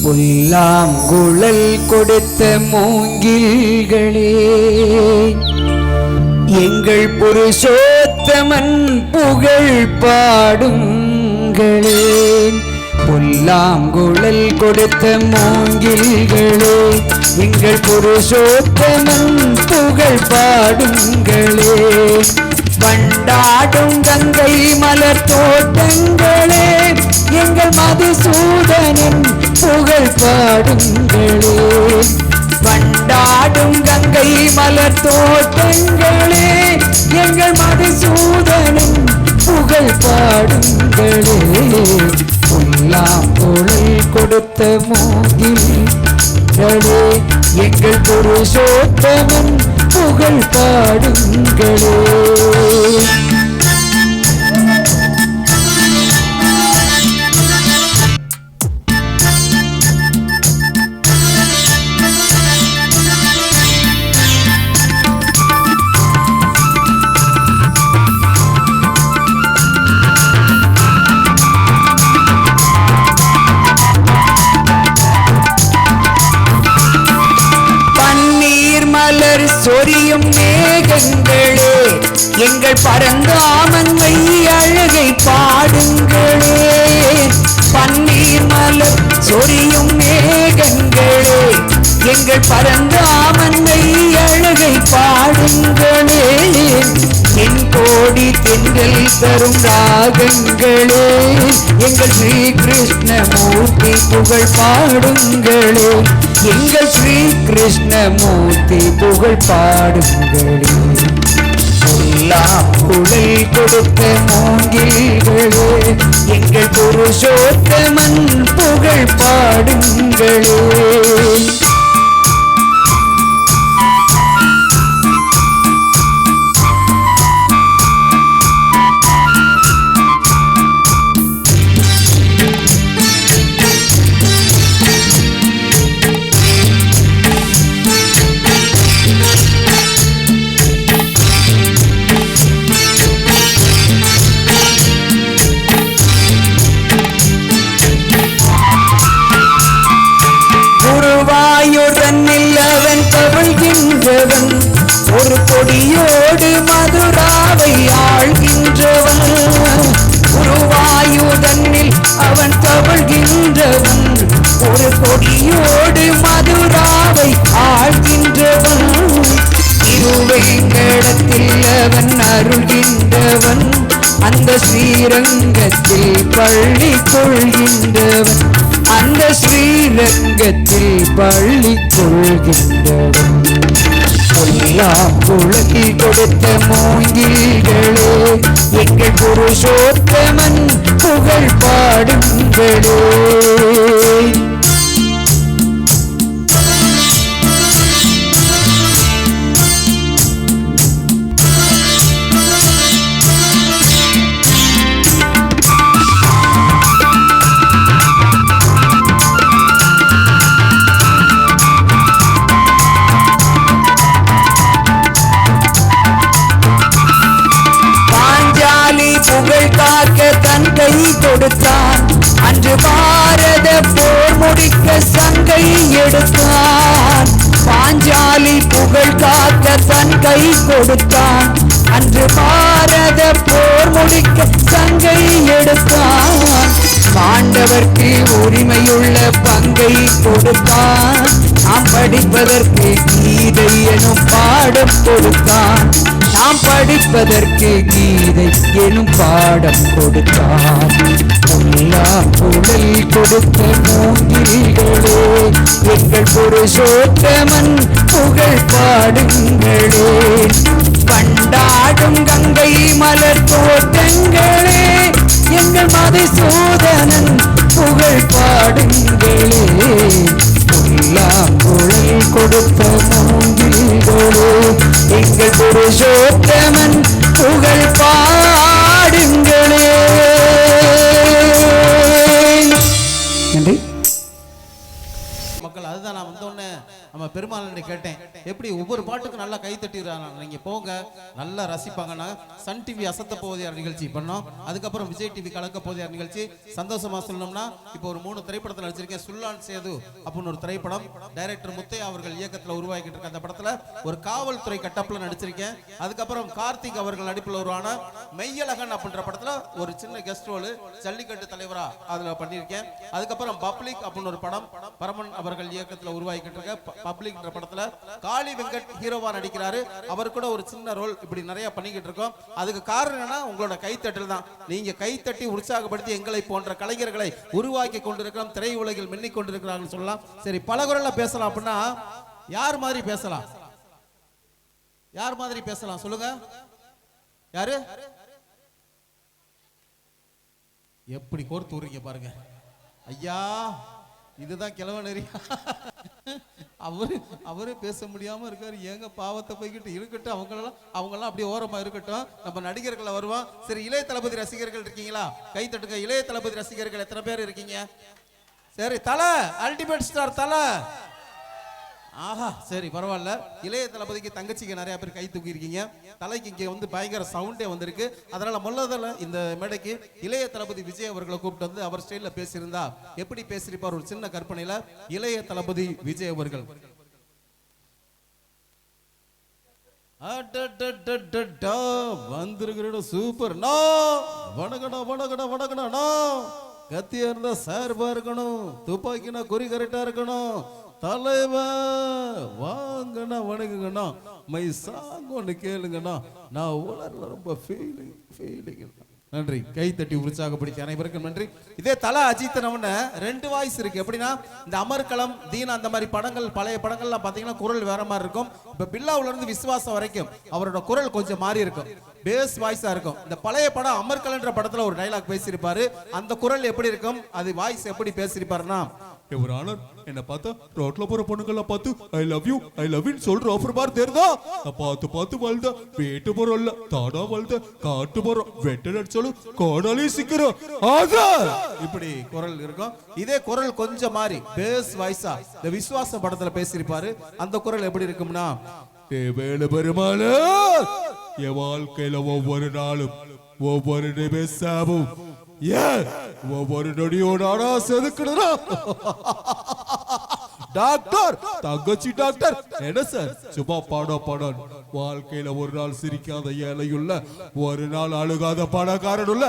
புல்லாங்குழல் கொடுத்த மூங்கில்களே, எங்கள் புருஷோத்தமன் புகழ் பாடுங்களே. புல்லாங்குழல் கொடுத்த மூங்கில்களே, எங்கள் புருஷோத்தமன் புகழ் பாடுங்களே. வண்டாடும் கங்கை மலர் தோட்டங்களே, எங்கள் மதுசூதனின் புகழ் பாடுங்களே. வண்டாடும் கங்கை மலர் தோட்டங்களே, எங்கள் மதுசூதனின் புகழ் பாடுங்களே. புல்லாங்குழல் கொடுத்த மூங்கில்களே, எங்கள் புருஷோத்தமன் புகழ் பாடுங்களே. சொரியும் மேகங்களே, எங்கள் பரந்தாமன்மை அழகை பாடுங்களே. பன்னீர் மலர் சொரியும் மேகங்களே, எங்கள் பரந்தாமன்மை அழகை பாடுங்களே. என் கோடி தென்றல் தரும் ராகங்களே, எங்கள் ஸ்ரீ கிருஷ்ணமூர்த்தி புகழ் பாடுங்களே. எங்கள் ஸ்ரீ கிருஷ்ணமூர்த்தி புகழ் பாடுங்களே. புல்லாங்குழல் கொடுத்த மூங்கில்களே, எங்கள் புருஷோத்தமன் புகழ் பாடுங்களே. அவன் தவழ்கின்றவன், ஒரு கொடியோடு மதுராவை ஆழ்கின்றவன். குருவாயுதனில் அவன் தவழ்கின்றவன், ஒரு கொடியோடு மதுராவை ஆழ்கின்றவன். திருவேங்கடத்தில் அவன் அருள்கின்றவன், அந்த ஸ்ரீரங்கத்தில் பள்ளி கொள்கின்றவன். அந்த ஸ்ரீரங்கத்தில் பள்ளி கொள்கின்றவன். புல்லாங்குழல் கொடுத்த மூங்கில்களே, எங்கள் புருஷோத்தமன் புகழ் பாடுங்களே. புகழ் காக்க தன் கை கொடுத்தான், அன்று பாரத போர் முடிக்க சங்கை எடுத்தான். பாஞ்சாலி புகழ் காக்க தன் கை கொடுத்தான், அன்று பாரத போர் முடிக்க சங்கை எடுத்தான். பாண்டவர்க்கு உரிமையுள்ள பங்கை கொடுத்தான், நாம் படிப்பதற்கு கீதை எனும் பாடம் கொடுத்தான். நாம் படிப்பதற்கு கீதை எனும் பாடம் கொடுத்தான். புல்லாங்குழல் கொடுத்த மூங்கில்களே, எங்கள் புருஷோத்தமன் புகழ் பாடுங்களே. வண்டாடும் கங்கை மலர் தோட்டங்களே, எங்கள் மதுசூதனன் புகழ் பாடுங்களே. புல்லாங்குழல் கொடுத்த மூங்கில்களே, எங்கள் புருஷோத்தமன் புகழ் பாடுங்களே. மக்கள் அதுதான் நான் வந்தோடனே நம்ம பெருமாள் கேட்டேன். எப்படி ஒவ்வொரு பாட்டுக்கும் நல்லா கை தட்டிடுறாங்க. நீங்க போங்க, நல்லா ரசிப்பாங்கன்னா. சன் டிவி அசத்த போதியார் நிகழ்ச்சி பண்ணோம், அதுக்கப்புறம் விஜய் டிவி கலக்க போதியார் நிகழ்ச்சி. சந்தோஷமா சொல்லணும்னா இப்போ ஒரு 3 திரைப்படத்தில் நடிச்சிருக்கேன். சுல்லான் சேது அப்படின்னு ஒரு திரைப்படம், டைரக்டர் முத்தையா அவர்கள் இயக்கத்தில் உருவாக்கிட்டு இருக்க அந்த படத்துல ஒரு காவல்துறை கட்டப்ல நடிச்சிருக்கேன். அதுக்கப்புறம் கார்த்திக் அவர்கள் நடிப்பில் உருவான மெய்யழகன் அப்படின்ற படத்துல ஒரு சின்ன கெஸ்ட் ரோல் ஜல்லிக்கட்டு தலைவரா அதுல பண்ணியிருக்கேன். அதுக்கப்புறம் பப்ளிக் அப்படின்னு ஒரு படம் பரமன் அவர்கள் இயக்கத்தில் உருவாக்கிட்டு இருக்க பப்ளிக் படத்துல காளி வெங்கட் ஹீரோவா நடிக்கிறாரு. அவர் கூட ஒரு சின்ன ரோல் இப்படி நிறைய பண்ணிக்கிட்டு இருக்கோம். அதுக்கு காரணம் என்னன்னா உங்களோட கைத்தட்டல் தான். நீங்க கைத்தட்டி உற்சாகப்படுத்தி எங்களை போன்ற கலைஞர்களை உருவாக்கி கொண்டிருக்கிறோம், திரை உலகில் மின்னிக் கொண்டிருக்கிறார்கள் சொல்லலாம். சரி, பல குரல்ல பேசலாம் அப்படின்னா யார் மாதிரி பேசலாம்? யார் மாதிரி பேசலாம் சொல்லுங்க? யாரு? எப்படி கோர்த்து விடுறீங்க பாருங்க ஐயா, இதுதான் கிழவனரி. அவரு பேச முடியாம இருக்காரு. ஏங்க பாவத்தை போய்கிட்டு இருக்கட்டும், அவங்கெல்லாம் அப்படியே ஓரமா இருக்கட்டும். நம்ம நடிகர்களை வருவோம். சரி, இளைய தளபதி ரசிகர்கள் இருக்கீங்களா? கை தட்டுங்க. இளைய தளபதி ரசிகர்கள் எத்தனை பேர் இருக்கீங்க? சரி, தலை அல்டிமேட் ஸ்டார் தலை. ஆஹா, சரி, பரவாயில்ல. இளைய தளபதிக்கு தங்கச்சிக்கு நிறைய பேர் கை தூக்கி இருக்கீங்க. தலைக்கு இங்கே வந்து பயங்கர சவுண்டே வந்திருக்கு. அதனால முதல்ல இந்த மேடைக்கு இளைய தளபதி விஜய் அவர்களை கூப்பிட்டு வந்து அவர் ஸ்டைல பேசியிருந்தா எப்படி பேசியிருப்பார் ஒரு சின்ன கற்பனையில. இளைய தளபதி விஜய் அவர்கள் வந்திருக்கிற சூப்பர். வணக்கடா. கத்தியா இருந்தா சார்பா இருக்கணும், துப்பாக்கினா குறி கரெக்டா இருக்கணும். தலைவா வாங்கண்ணா, வணங்குங்கண்ணா. மை சாங் ஒன்று கேளுங்கண்ணா. நான் உலர்ல ரொம்ப ஃபீலிங். நன்றி. கை தட்டி உற்சாகப்படுத்தி அனைவருக்கும் நன்றி. இதே தலை அஜித் நம்மன 2 வாய்ஸ் இருக்கு. எப்படின்னா இந்த அமர்கலம், தீனா அந்த மாதிரி படங்கள், பழைய படங்கள்லாம் பார்த்தீங்கன்னா குரல் வேற மாதிரி இருக்கும். இப்போ பில்லாவுல இருந்து விசுவாசம் வரைக்கும் அவரோட குரல் கொஞ்சம் மாறி இருக்கும், பேஸ் வாய்ஸா இருக்கும். இந்த பழைய படம் அமர்கலன்ற படத்துல ஒரு டைலாக் பேசியிருப்பாரு. அந்த குரல் எப்படி இருக்கும், அது வாய்ஸ் எப்படி பேசியிருப்பாருன்னா, ஒரு ஆனர் என்ன பார்த்தா ரோட்ல போற பொண்ணுங்கள பார்த்து ஐ லவ் யூ சொல்ற ஆஃபர் மாதிரி தெரியுதா? பார்த்து வாழ்ந்த வீட்டு போறோம் இல்ல தாடா வாழ்ந்த காட்டு போறோம் வெட்ட அடிச்சாலும் கோடாலி சிக்கிறோம். இப்படி குரல் இருக்கும். இதே குரல் கொஞ்சம் மாறி பேஸ் வாய்ஸா இந்த விசுவாச படத்துல பேசியிருப்பாரு. அந்த குரல் எப்படி இருக்கும்னா, வேலு பெருமாளே, என் வாழ்க்கையில ஒவ்வொரு நாளும் ஒவ்வொரு நிமிஷமும் ஒவ்வொரு நொடியோட செதுக்கணும். டாக்டர், தங்கச்சி டாக்டர் என்ன சார் சும்மா பாடம். வாழ்க்கையில ஒரு நாள் சிரிக்காத ஏழையுள்ள, ஒரு நாள் அழுகாத பணக்காரன் உள்ள,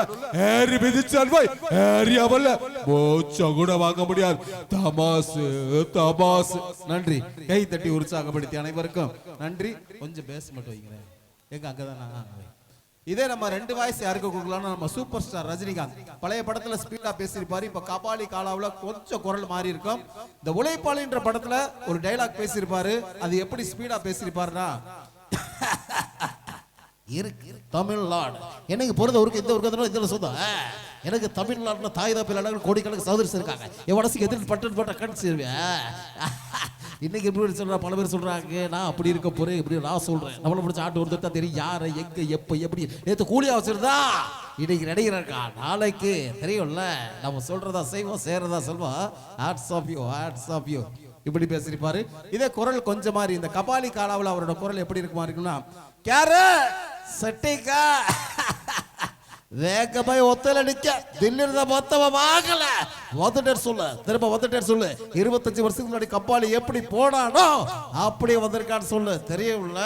ஏறி மிதிச்சல்வாய் ஏறி அவல்ல மோச்சம் கூட வாங்க முடியாது. தமாசு. நன்றி. கை தட்டி உற்சாகப்படுத்தி அனைவருக்கும் நன்றி. கொஞ்சம் பேச மட்டும் வைங்களேன். எங்க அங்கதான். இதே நம்ம 2 வாய்ஸ் யாருக்கு கொடுக்கலாம்னா, நம்ம சூப்பர் ஸ்டார் ரஜினிகாந்த் பழைய படத்துல ஸ்பீடா பேசியிருப்பாரு. இப்ப கபாலி காலாவுல கொஞ்சம் குரல் மாறி இருக்கும். இந்த உழைப்பாளின்ற படத்துல ஒரு டைலாக் பேசியிருப்பாரு. அது எப்படி ஸ்பீடா பேசியிருப்பாருன்னா, தமிழ்நாடு எனக்கு பிறந்த ஊருக்கு இந்த ஊருக்கு இதுல சொந்தம். எனக்கு தமிழ்நாட்டுல தாய் தப்பில் கோடிக்கணக்கு சகோதரி இருக்காங்க. என் மனசுக்கு எதிர்த்து பட்ட கண் சேருவேன். இன்னைக்கு எப்படி சொல்ற, பல பேர் சொல்றாங்க நான் அப்படி இருக்க போறேன், இப்படி நான் சொல்றேன். நம்மளை பிடிச்ச ஆட்டு ஒருத்தர் தான் தெரியும் யாரை எங்க எப்ப எப்படி. நேற்று கூலியா வச்சிருந்தா இன்னைக்கு நடிகர் இருக்கா, நாளைக்கு தெரியும்ல. நம்ம சொல்றதா செய்வோம், சேரதா சொல்வோம். ஹேட்ஸ் ஆஃப் யூ இப்படி பேசிருப்பாரு. இதே குரல் கொஞ்சம் மாதிரி இந்த கபாலி காலாவில் அவரோட குரல் எப்படி இருக்குன்னா, கேர சட்டிக்கா வேகமாய் ஒத்தல நிக்க தில்லிருந்த மொத்தமா வாங்கல வந்துட்டேன்னு சொல்லு, திரும்ப வந்துட்டேன்னு சொல்லு. 25 வருஷத்துக்கு முன்னாடி கப்பாலி எப்படி போனானோ அப்படியே வந்திருக்கான்னு சொல்லு, தெரியும்ல.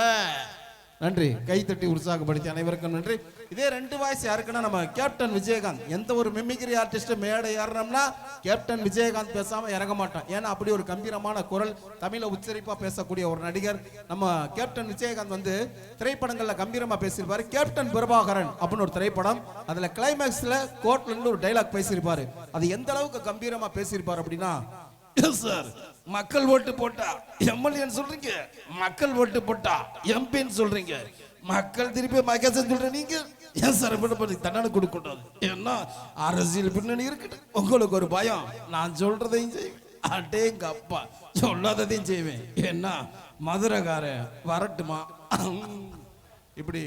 நன்றி. கை தட்டி உற்சாகப்படுத்தி அனைவருக்கும் நன்றி. இதே 2 வாய்ஸ் யாருக்குன்னா, நம்ம கேப்டன் விஜயகாந்த். எந்த ஒரு மிமிக்ரி ஆர்டிஸ்ட் மேடை ஏறணும்னா கேப்டன் விஜயகாந்த் பேசாம இறங்க மாட்டோம். ஏன்னா அப்படி ஒரு கம்பீரமான குரல், தமிழ உச்சரிப்பா பேசக்கூடிய ஒரு நடிகர் நம்ம கேப்டன் விஜயகாந்த். வந்து திரைப்படங்கள்ல கம்பீரமா பேசியிருப்பாரு. கேப்டன் பிரபாகரன் அப்படின்னு ஒரு திரைப்படம், அதுல கிளைமேக்ஸ்ல கோர்ட்ல இருந்து ஒரு டைலாக் பேசியிருப்பாரு. அது எந்த அளவுக்கு கம்பீரமா பேசியிருப்பாரு அப்படின்னா, சார் மக்கள் ஓட்டு போட்டா எம்எல்ஏ சொல்றீங்க, மக்கள் ஓட்டு போட்டா எம்பின்னு சொல்றீங்க, மக்கள் திருப்பி மகேசன் சொல்ற நீங்க ஏன் சார் தண்டனை கொடுக்கூடாது? ஏன்னா அரசியல் பின்னணி இருக்கு, உங்களுக்கு ஒரு பயம். நான் சொல்றதையும் செய்வேன், அடேங்க அப்பா சொல்லாததையும் செய்வேன். ஏன்னா மதுரைக்கார வரட்டுமா இப்படி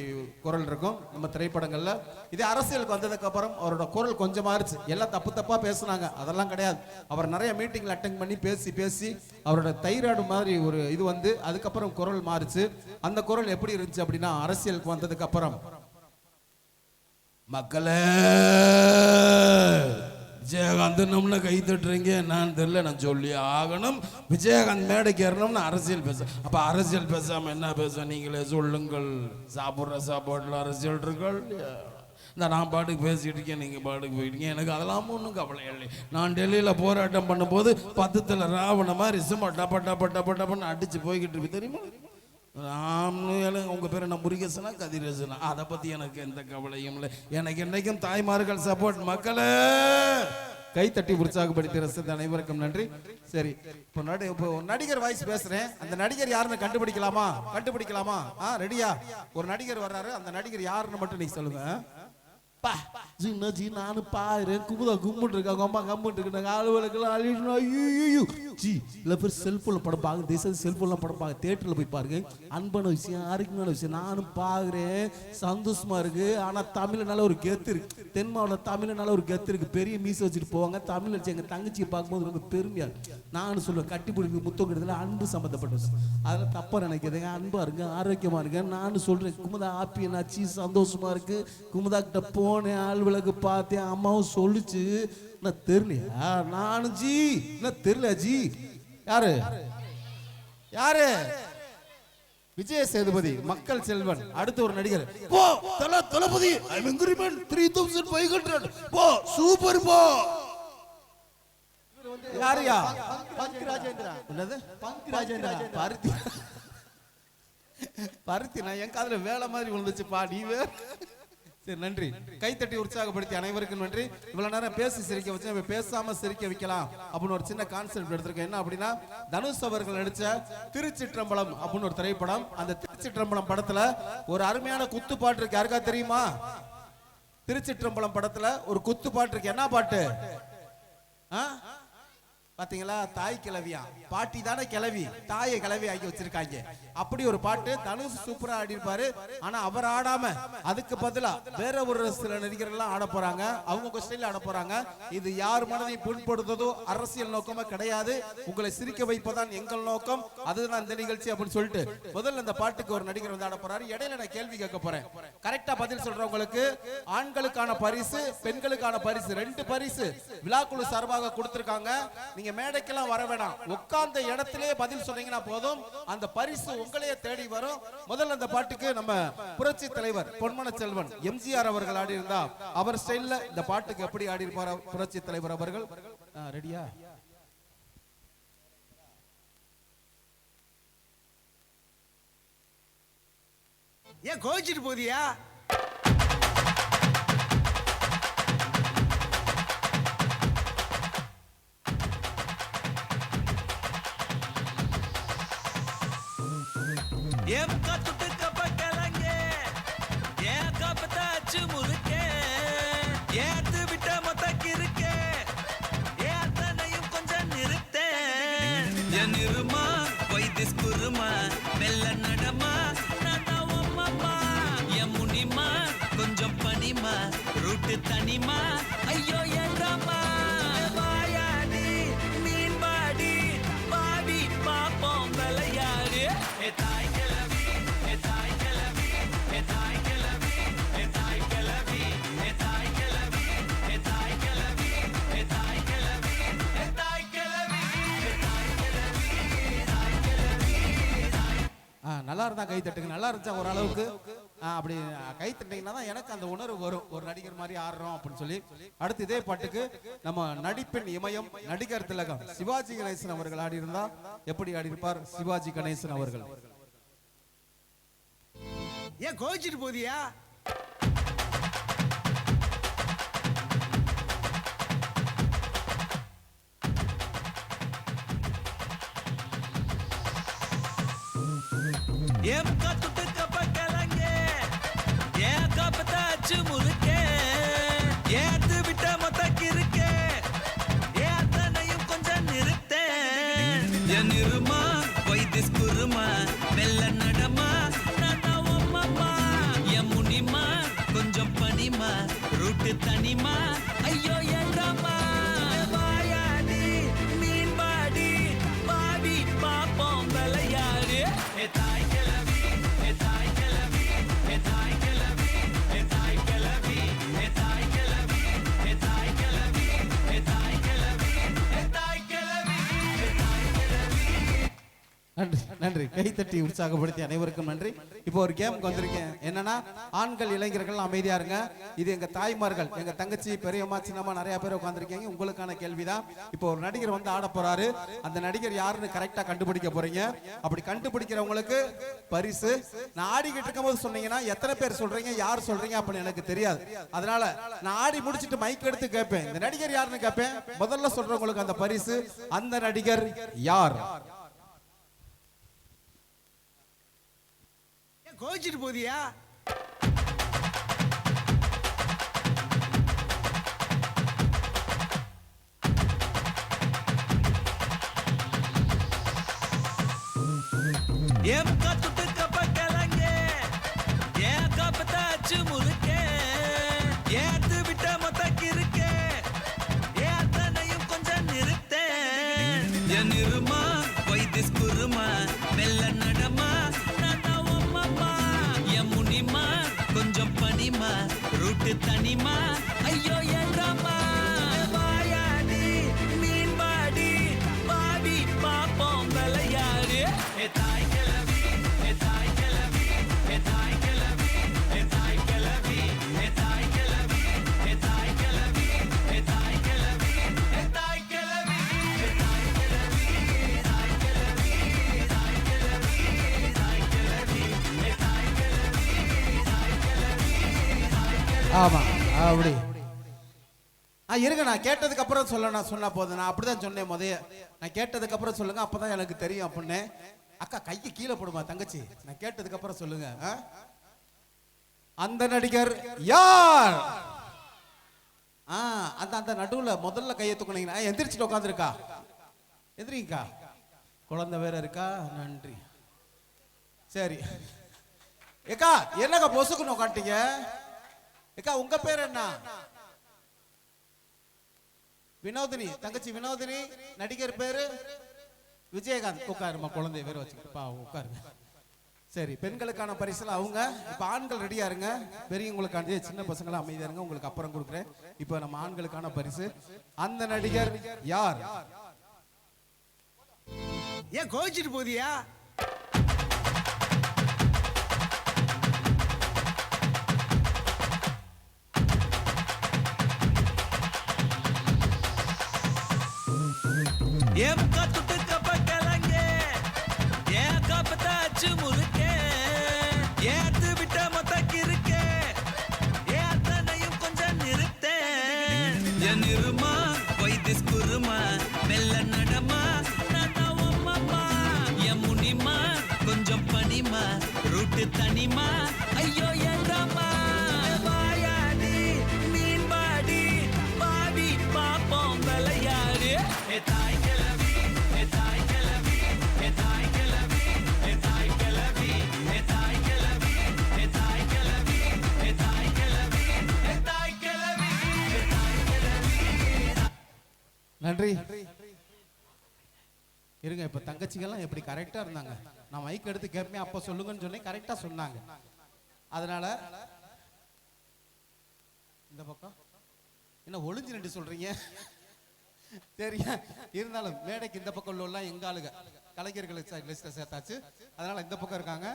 குரல் இருக்கும் நம்ம திரைப்படங்கள்ல. இதே அரசியலுக்கு வந்ததுக்கு அப்புறம் அவரோட குரல் கொஞ்சம் மாறுச்சு. எல்லாம் தப்பு தப்பா பேசுனாங்க, அதெல்லாம் கிடையாது. அவர் நிறைய மீட்டிங்ல அட்டெண்ட் பண்ணி பேசி அவரோட தைராய்டு மாதிரி ஒரு இது வந்து அதுக்கப்புறம் குரல் மாறுச்சு. அந்த குரல் எப்படி இருந்துச்சு அப்படின்னா, அரசியலுக்கு வந்ததுக்கு அப்புறம், மக்களே விஜயகாந்த் நம்மள கை தட்டுறீங்க நான் தெரியல, நான் சொல்லி ஆகணும். விஜயகாந்த் மேடைக்கு ஏறணும்னு அரசியல் பேச. அப்ப அரசியல் பேசாம என்ன பேச நீங்களே சொல்லுங்கள். சாப்பிட்ற சாப்பாடுல அரசியல் இருக்கள். நான் பாட்டுக்கு பேசிட்டு இருக்கேன், நீங்க பாட்டுக்கு போயிட்டீங்க. எனக்கு அதெல்லாம் ஒன்றும் கவலை இல்லை. நான் டெல்லியில் போராட்டம் பண்ணும்போது 10த்துல ராவண மாதிரி சும்மா டப்ப டப்ப டப்ப டப்பன்னு அடிச்சு போய்கிட்டு இருக்கு தெரியுமா. உங்க பேர் என்ன முருகேசனா கதிரேசனா, அதை பத்தி எனக்கு எந்த கவலையும் இல்லை. எனக்கு என்னைக்கும் தாய்மார்கள் சப்போர்ட். மக்களே கை தட்டி உற்சாகப்படுத்தி ரசித்த அனைவருக்கும் நன்றி. சரி, இப்போ நடிகர் வாய்ஸ் பேசுறேன். அந்த நடிகர் யாருன்னு கண்டுபிடிக்கலாமா? ரெடியா? ஒரு நடிகர் வர்றாரு, அந்த நடிகர் யாருன்னு மட்டும் நீங்க சொல்லுங்க. நானும் பாருறேன், குமுதா கும்பிட்டு இருக்காங்க, அம்மா கம்பிட்டு இருக்காங்க, ஆளுகளுக்கெல்லாம் செல்போன்ல படம் பாருங்க, தேசத்து செல்போன்ல படம் பாருங்க, தியேட்டர்ல போய் பாருங்க. அன்பான விஷயம், ஆரோக்கியமான விஷயம். நானும் பாக்குறேன், சந்தோஷமா இருக்கு. ஆனா தமிழ்னால ஒரு கெத்து இருக்கு. தென் மாவட்ட தமிழ்னால ஒரு கெத்து இருக்கு. பெரிய மீசை வச்சுட்டு போவாங்க. தமிழ் வச்சு எங்க தங்கச்சியை பார்க்கும்போது ரொம்ப பெருமையா நானும் சொல்லுவேன். கட்டி பிடிக்க முத்தம் கிட்டதுல அன்பு சம்பந்தப்பட்ட விஷயம். அதெல்லாம் தப்பா நினைக்கிறதுங்க. அன்பா இருங்க, ஆரோக்கியமா இருங்க. நானும் சொல்றேன், குமுதா ஹாப்பி என்னாச்சு, சந்தோஷமா இருக்கு. குமுதா கிட்ட போனேன், ஆள் விளக்கு பார்த்தேன், அம்மாவும் சொல்லிச்சு. நான் தெரியலையா? நானும் ஜி என்ன தெரியல ஜி. யாரு? விஜய் சேதுபதி, மக்கள் செல்வன். அடுத்து ஒரு நடிகர். போ தளபதி, ஐ அம் இன்கிரிமென்ட் 3500 போ, சூப்பர் போ. யாரியா? பங்க் ராஜேந்திரா. என்னது பங்க் ராஜேந்திரா? பருத்தி நான் என் காதுல வேலை மாதிரி விழுந்துச்சு பா. நீ வேற. சரி, நன்றி. கைத்தட்டி உற்சாகப்படுத்தி அனைவருக்கும் நன்றி. இவ்வளவு நேரம் பேசி சிரிக்க வச்சு பேசாம சிரிக்க வைக்கலாம் அப்படின்னு ஒரு சின்ன கான்செப்ட் எடுத்திருக்கேன். என்ன அப்படின்னா, தனுஷ் அவர்கள் நடிச்ச திருச்சிற்றம்பலம் அப்படின்னு ஒரு திரைப்படம். அந்த திருச்சிற்றம்பலம் படத்துல ஒரு அருமையான குத்து பாட்டு இருக்கு. யாருக்கா தெரியுமா? திருச்சிற்றம்பலம் படத்துல ஒரு குத்து பாட்டு இருக்கு. என்ன பாட்டு? பாத்தீங்களா? தாய் கிளவியா, பாட்டி தானே கிளவி, தாயை கிளவி ஆக்கி வச்சிருக்காங்க. அப்படி ஒரு பாட்டு தனுஷ் சூப்பரா ஆடி இருப்பாரு. ஆனா அவர் ஆடாம அதுக்கு பதிலா வேற ஒரு சில நடிகர்கள் ஆட போறாங்க. அவங்க ஸ்டைல ஆட போறாங்க. இது யார் மனதை புண்படுத்துவதோ அரசியல் நோக்கமா கிடையாது, உங்களை சிரிக்க வைப்பதான் எங்கள் நோக்கம், அதுதான் இந்த நிகழ்ச்சி அப்படின்னு சொல்லிட்டு முதல்ல இந்த பாட்டுக்கு ஒரு நடிகர் வந்து ஆட போறாரு. இடையில நான் கேள்வி கேட்க போறேன். கரெக்டா பதில் சொல்றவங்களுக்கு ஆண்களுக்கான பரிசு, பெண்களுக்கான பரிசு, 2 பரிசு விழாக்குழு சார்பாக கொடுத்திருக்காங்க. நீங்க மேடைக்கெல்லாம் வர வேணாம், உட்கார்ந்த இடத்திலே பதில் சொன்னீங்கன்னா போதும், அந்த பரிசு உங்களையே தேடி வரும். முதல்ல அந்த பாட்டுக்கு நம்ம புரட்சி தலைவர் பொன்மன செல்வன் எம்ஜிஆர் அவர்கள் ஆடி இருந்தா அவர் ஸ்டைல்ல இந்த பாட்டுக்கு எப்படி ஆடி இருப்பார் புரட்சி தலைவர் அவர்கள். ரெடியா? ஏன் கோச்சிட்டு போதியா? ஏன் காத்துட்டு கப்ப கலங்க, ஏன் காப்பத்தாச்சு முறுக்க, ஏத்து விட்ட மொத்தக்கு இருக்க, ஏன் அத்தனையும் கொஞ்சம் நிறுத்த. என் இருமா வைத்திஸ் குருமா, மெல்ல நடமா, நான் உம்மம்மா, என் முனிமா கொஞ்சம் பனிமா, ரூட்டு தனிமா, ஐயோ என்றம்மா. வாயாடி மீன் பாடி பாடி பாப்போம் விளையாடு. தாய் நல்லா இருந்தா கை தட்டுங்க. நல்லா இருந்துச்சா ஓரளவுக்கு? அப்படி கை தட்டிங்கன்னா தான் எனக்கு அந்த உணர்வு வரும், ஒரு நடிகர் மாதிரி ஆடுறோம் அப்படின்னு சொல்லி. அடுத்து இதே பாட்டுக்கு நம்ம நடிப்பின் இமயம் நடிகர் திலகம் சிவாஜி கணேசன் அவர்கள் ஆடி இருந்தா எப்படி ஆடி இருப்பார் சிவாஜி கணேசன் அவர்கள்? ஏன் கோச்சிட்டு போதியா? ஏன் காத்துட்டு கப்ப கலங்க, ஏன் காப்பத்தாச்சு முறுக்க, ஏத்து விட்ட மொத்தக்கு இருக்க, ஏன் அத்தனையும் கொஞ்சம் நிறுத்த. என் இருமா வைத்திஸ் குருமா, மெல்ல நடமா, நான் உம்மம்மா, நன்றி நன்றி, கை தட்டி உற்சாகப்படுத்தி அனைவருக்கும் நன்றி. இப்போ ஒரு கேமுக்கு வந்திருக்கேன். என்னன்னா, ஆண்கள் இளைஞர்கள் அமைதியா இருங்க. இது எங்க தாய்மார்கள், எங்க தங்கச்சி பெரியம்மா சின்னம்மா நிறைய பேர் உட்காந்துருக்கீங்க. உங்களுக்கான கேள்விதான். இப்போ ஒரு நடிகர் வந்து ஆட போறாரு. அந்த நடிகர் யாருன்னு கரெக்டா கண்டுபிடிக்க போறீங்க. அப்படி கண்டுபிடிக்கிறவங்களுக்கு பரிசு. நான் ஆடிக்கிட்டு இருக்கும் போது சொன்னீங்கன்னா எத்தனை பேர் சொல்றீங்க, யார் சொல்றீங்க அப்படின்னு எனக்கு தெரியாது. அதனால நான் ஆடி முடிச்சிட்டு மைக் எடுத்து கேட்பேன், இந்த நடிகர் யாருன்னு கேட்பேன். முதல்ல சொல்றவங்களுக்கு அந்த பரிசு. அந்த நடிகர் யார்? ஏன் கோச்சிட்டு போதியா? ஏன் காத்துட்டு கப்ப கிளங்க ஏன் காப்பத்தாச்சு முழுக்க ஏத்து விட்ட மொத்தக்கு இருக்க ஏன் அத்தனையும் கொஞ்சம் நிறுத்த என் இருமா வைத்திஸ் குருமா மெல்ல நடமா நானா உம்மம்மா என் முனிமா கொஞ்சம் பனிமா ரூட்டு தனிமா ஐயோ ஏண்டாமா வாயாடி மீன் பாடி பாடி பாப்போம் விளையாடு ஏ தாய் கிளவி ஏ தாய் கிளவி ஏ தாய் கிளவி ஏ தாய் கிளவி ஏ தாய் கிளவி ஏ தாய் கிளவி ஏ தாய் கிளவி ஏ தாய் கிளவி ஏ தாய் கிளவி தாய் கிளவி தாய் கிளவி தாய் கிளவி ஏ தாய் கிளவி தாய் கிளவி. ஆமா, அப்படி இருங்க. நான் கேட்டதுக்கு அப்புறம் சொல்ல, நான் சொன்னா போதும். நான் அப்படிதான் சொன்னேன் முதைய. நான் கேட்டதுக்கு அப்புறம் சொல்லுங்க, அப்பதான் எனக்கு தெரியும் அப்படின்னு. அக்கா கையை கீழே போடுமா தங்கச்சி. நான் கேட்டதுக்கு அப்புறம் சொல்லுங்க. அந்த நடிகர் யார்? அந்த அந்த நடுவுல முதல்ல கையை தூக்குனீங்கன்னா எந்திரிச்சிட்டு உட்காந்துருக்கா. எந்திரிங்கக்கா, குழந்தை வேற இருக்கா. நன்றி. சரி ஏக்கா, என்னக்கா பொசுக்குன்னு உட்காந்துட்டீங்க? ஏக்கா உங்க பேர் என்ன? வினோதினி. தங்கச்சி வினோதினி. நடிகர் பேரு விஜயகாந்த். உட்காருமா, குழந்தைய வேற வச்சுக்கிட்டு உட்காருங்க. சரி, பெண்களுக்கான பரிசுல அவங்க. இப்ப ஆண்கள் ரெடியா இருங்க. பெரியவங்களுக்கான, சின்ன பசங்களா அமைதியா இருங்க, உங்களுக்கு அப்புறம் கொடுக்குறேன். இப்ப நம்ம ஆண்களுக்கான பரிசு. அந்த நடிகர் யார்? ஏன் கோச்சிட்டு போதியா? ஏன் காத்துட்டு கப்ப கிளங்க ஏன் காப்பத்தாச்சு முழுக்க ஏத்து விட்ட மொத்தக்கு இருக்க ஏன் அத்தனையும் கொஞ்சம் நிறுத்த என் இருமா வைத்திஸ் குருமா மெல்ல நடமா நானா உம்மம்மா என் முனிமா கொஞ்சம் பனிமா ரூட்டு தனிமா ஐயோ ஏண்டாமா வாயாடி மீன் பாடி பாடி பாப்போம் விளையாடு ஏ தாய் கிளவி ஏ தாய் கிளவி ஏ தாய் கிளவி ஏ தாய் கிளவி ஏ தாய் கிளவி ஏ தாய் கிளவி ஏ தாய் கிளவி ஏ தாய் கிளவி ஏ தாய் கிளவி. நன்றி. இருங்க, இப்ப தங்கச்சிகள்லாம் எப்படி கரெக்டா இருந்தாங்க. நான் மைக் எடுத்து கேட்பேன், அப்ப சொல்லுங்கன்னு சொன்னேன், கரெக்டா சொன்னாங்க. அதனால இந்த பக்கம் என்ன ஒளிஞ்சு நின்று சொல்றீங்க? சரியா, இருந்தாலும் மேடைக்கு இந்த பக்கம் உள்ள எங்க ஆளுங்க கலைஞர்கள் லிஸ்ட்ல சேர்த்தாச்சு. அதனால இந்த பக்கம் இருக்காங்க.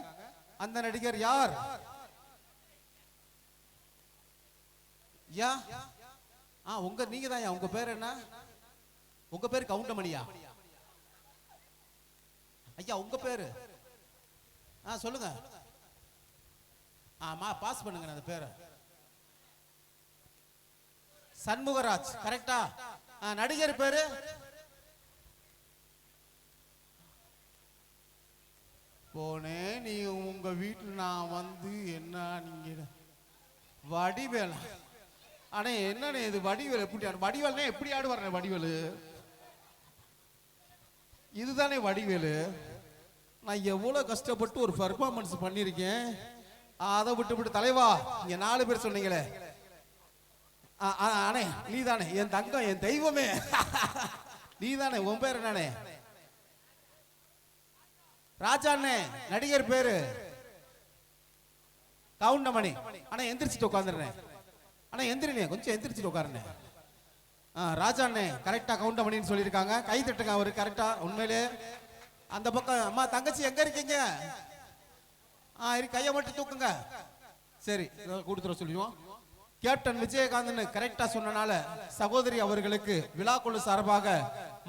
அந்த நடிகர் யார்? யா உங்க நீங்க தான். உங்க பேர் என்ன? உங்க பேர் கவுண்டமணியா? ஐயா உங்க பேரு சொல்லுங்க. பாஸ் பண்ணுங்க அந்த பேரை. சண்முகராஜ். கரெக்டா? நடிகர் பேரு போனே. நீ உங்க வீட்டுல நான் வந்து என்ன நீங்க வடிவேல். ஆனா என்ன இது வடிவேல் எப்படி ஆடு? வடிவேல்னா எப்படி ஆடுவார்? வடிவேலு இதுதானே வடிவேலு. நான் எவ்வளவு கஷ்டப்பட்டு ஒரு பெர்ஃபார்மன்ஸ் பண்ணிருக்கேன். அதை விட்டு தலைவா இங்க 4 பேர் சொன்னீங்களே. அண்ணே நீதானே என் தங்கம், என் தெய்வமே. நீதானே. உன் பேர் என்னண்ணே? ராஜா அண்ணே. நடிகர் பேரு கவுண்டமணி. ஆனா எந்திரிச்சிட்டு உட்காந்துருந்தேன். ஆனா எந்திரினே, கொஞ்சம் எந்திரிச்சிட்டு உட்காருனே. ராஜா அண்ணே கரெக்டா கவுண்டமணின்னு சொல்லியிருக்காங்க. கை தட்டுங்க அவரு. கரெக்டா உண்மையிலே அந்த பக்கம் அம்மா தங்கச்சி எங்க இருக்கீங்க? கையை மட்டும் தூக்குங்க. சரி, கொடுத்துட சொல்லிடுவோம். கேப்டன் விஜயகாந்த் கரெக்டா சொன்னனால சகோதரி அவர்களுக்கு விழாக்குழு சார்பாக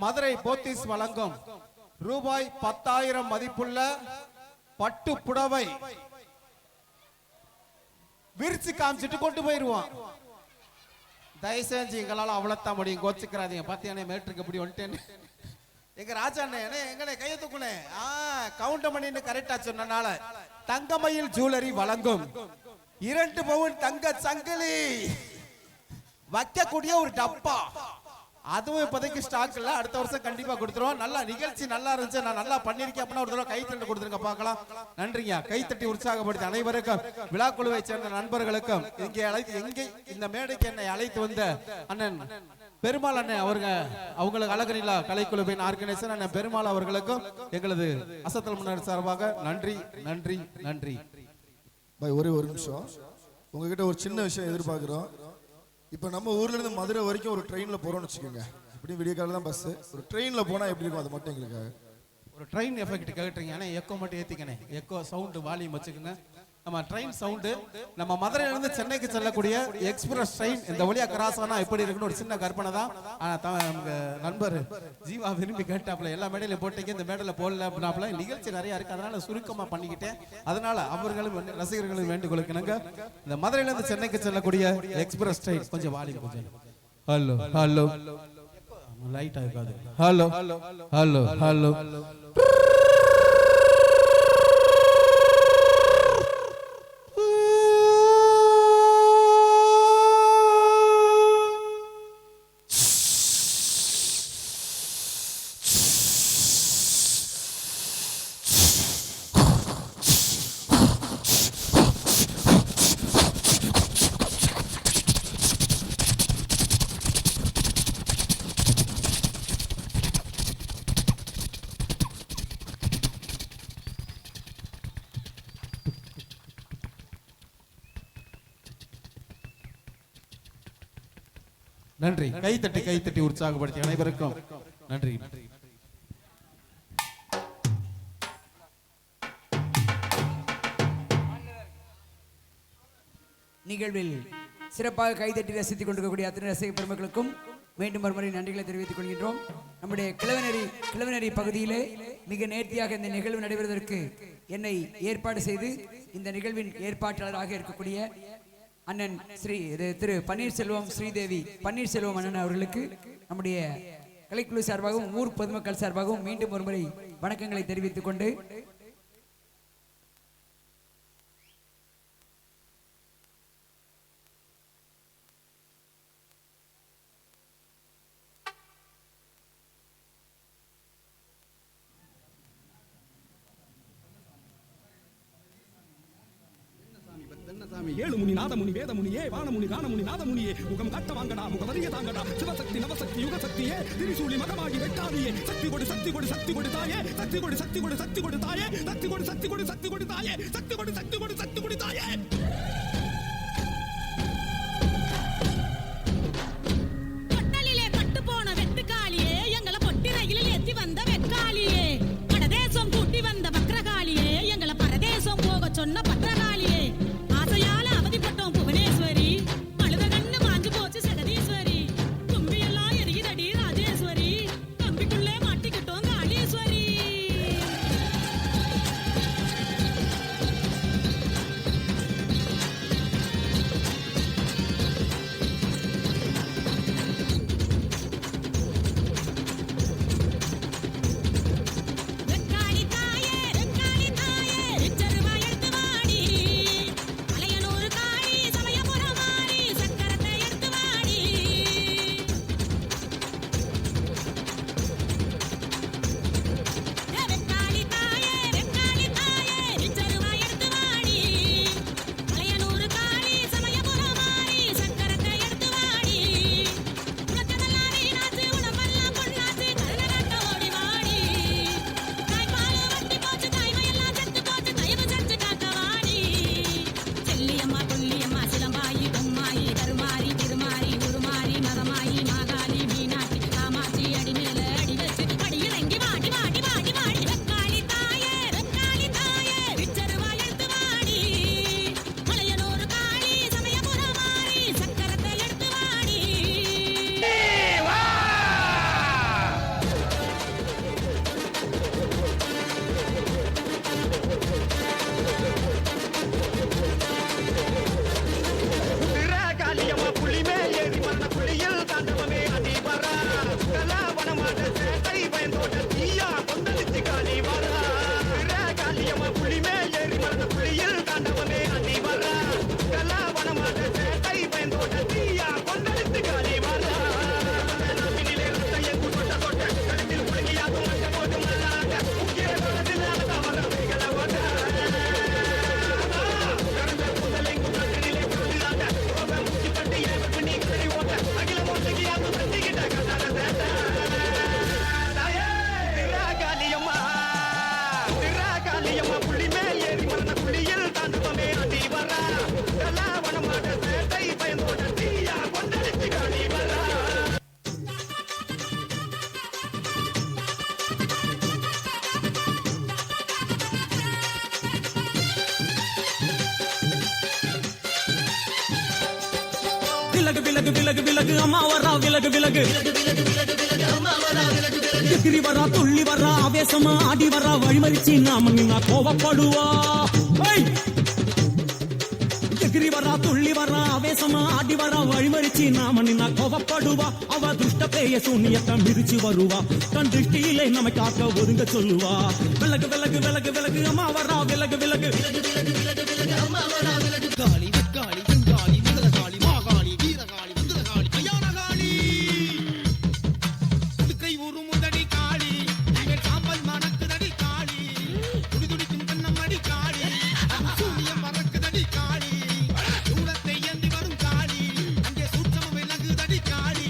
மதுரை போத்தீஸ் வழங்கும் ரூபாய் 10,000 மதிப்புள்ள பட்டு புடவை விரிச்சு காமிச்சிட்டு கொண்டு போயிருவோம். தயவு செஞ்சு எங்களால அவ்வளவுதான் முடியும், கோச்சுக்கிறாதீங்க. பாத்தியானே மேட்ருக்கு எப்படி வந்துட்டேன்னு. எங்க ராஜா எங்கனே கையை தூக்குனே. கவுண்டமணின்னு கரெக்டா சொன்னனால தங்கமயில் ஜுவல்லரி வழங்கும் 2 பவுன் தங்க சங்கிலி வைக்கக்கூடிய ஒரு டப்பா, அதுவும் இப்போதைக்கு ஸ்டாக் இல்ல, அடுத்த வருஷம் கண்டிப்பா கொடுத்துருவோம். நல்லா நிகழ்ச்சி நல்லா இருந்துச்சு, நான் நல்லா பண்ணிருக்கேன் அப்படின்னா ஒரு தடவை கை தட்டி கொடுத்துருங்க பார்க்கலாம். நன்றிங்க. கைத்தட்டி உற்சாகப்படுத்தி அனைவருக்கும் விழாக்குழுவை சேர்ந்த நண்பர்களுக்கும் இங்கே இந்த மேடைக்கு என்னை அழைத்து வந்த அண்ணன் பெருமாள் அண்ணன் அவங்களுக்கு அழகனிலா கலைக்குழுவின் ஆர்கனைசர் அண்ணன் பெருமாள் அவர்களுக்கும் எங்களது அசத்தல் முன்னர் சார்பாக நன்றி நன்றி நன்றி. ஒரே ஒரு நிமிஷம், உங்ககிட்ட ஒரு சின்ன விஷயம் எதிர்பார்க்கிறோம். இப்போ நம்ம ஊர்ல இருந்து மதுரை வரைக்கும் ஒரு ட்ரெயின்ல போறோம்னு வச்சுக்கோங்க. இப்படி விடிய காலையில தான் பஸ். ஒரு ட்ரெயின்ல போனா எப்படி இருக்கும் அது மட்டும் எங்களுக்கு ஒரு ட்ரெயின் எஃபெக்ட் கேட்டுறீங்க. ஆனால் எக்கோ மட்டும் ஏற்றிக்கணே, எக்கோ சவுண்டு வால்யூம் வச்சுக்கோங்க. நம்ம ட்ரெயின் சவுண்டு நம்ம மதுரையிலிருந்து சென்னைக்கு செல்லக்கூடிய எக்ஸ்பிரஸ் ட்ரெயின் இந்த வழியா கிராஸ் ஆனா எப்படி இருக்குன்னு ஒரு சின்ன கற்பனை தான். நமக்கு நண்பர் ஜீவா விரும்பி கேட்டாப்புல எல்லா மேடையில போட்டீங்க, இந்த மேடையில போடல அப்படின்னாப்புல. நிகழ்ச்சி நிறைய இருக்கு, அதனால சுருக்கமா பண்ணிக்கிட்டேன். அதனால அவர்களும் ரசிகர்களும் வேண்டுகொள்ளுங்க, இந்த மதுரையிலிருந்து சென்னைக்கு செல்லக்கூடிய எக்ஸ்பிரஸ் ட்ரெயின் கொஞ்சம் வால்யூம் கொஞ்சம். ஹலோ ஹலோ லைட்டா இருக்காது. ஹலோ ஹலோ ஹலோ நன்றி. கைத்தட்டி உற்சாகப்படுத்தி அனைவருக்கும் நன்றி. நிகழ்வில் சிறப்பாக கைதட்டி ரசித்துக் கொண்டிருக்கக்கூடிய அத்தனை ரசிக பெருமக்களுக்கும் மீண்டும் ஒருமுறை நன்றிகளை தெரிவித்துக் கொள்கின்றோம். நம்முடைய கிழவனரி பகுதியிலே மிக நேர்த்தியாக இந்த நிகழ்வு நடைபெறுவதற்கு என்னை ஏற்பாடு செய்து இந்த நிகழ்வின் ஏற்பாட்டாளராக இருக்கக்கூடிய அண்ணன் திரு பன்னீர்செல்வம் ஸ்ரீதேவி பன்னீர்செல்வம் அண்ணன் அவர்களுக்கு நம்முடைய கலைக்குழு சார்பாகவும் ஊர் பொதுமக்கள் சார்பாகவும் மீண்டும் ஒருமுறை வணக்கங்களை தெரிவித்துக் கொண்டு ஏழுமுனி நாதமுனி வேதமுனியே வானமுனி கானமுனி நாதமுனியே முகம் கட்ட வாங்கடா முகவரிய தாங்கடா சிவசக்தி நவசக்தி யுகசக்தியே திரிசூலி மகமாகி வெட்டாதியே சக்தி கொடு சக்தி கொடு சக்தி கொடு தாயே சக்தி கொடு சக்தி கொடு சக்தி கொடு தாயே சக்தி கொடு சக்தி கொடு சக்தி கொடு தாயே சக்தி கொடு சக்தி கொடு சக்தி கொடு தாயே. பொட்டலிலே பட்டு போன வெட்டுக்காளியே எங்களை பொட்டி ரயிலில் ஏத்தி வந்த வெட்காளியே பரதேசம் கூட்டி வந்த பக்ரகாளியே எங்களை பரதேசம் போக சொன்ன பத்திரகாளியே ஆசையால அவதிப்பட்டோம் புவனேஸ்வரி அழுத கண்ணு மாஞ்சு போச்சு ஜெகதீஸ்வரி கும்பியெல்லாம் எரியுதடி ராஜேஸ்வரி கம்பிக்குள்ளே மாட்டிக்கிட்டோம் காளீஸ்வரி. விலகு விலகு விலகு விலகு அம்மா வரா விலகு விலகு எகிரி வரா துள்ளி வரா ஆவேசமா ஆடி வரா வழிமறிச்சு நாம நின்னா கோவப்படுவா எகிரி வரா துள்ளி வரா ஆவேசமா ஆடி வரா வழிமறிச்சு நாம நின்னா கோவப்படுவா அவ துஷ்ட பேய சூனியத்தை மிதிச்சு வருவா கண் திருஷ்டியிலே நம்மை காக்க ஒதுங்க சொல்லுவா விலகு விலகு விலகு விலகு அம்மா வரா விலகு விலகு காளி வெக்காளி செங்காளி முதலகாளி மாகாளி வீரகாளி மந்திரகாளி கல்யாணகாளி புதுக்கை ஒரு முதடி காளி சாம்பல் மணக்குதடி காளி துடிதுடிக்கும் கண்ணம்மடி காளி சூனியம் மறக்குதடி காளி சூளத்தை ஏந்தி வரும் காளி அங்கே சூட்சமம் விலகுதடி காளி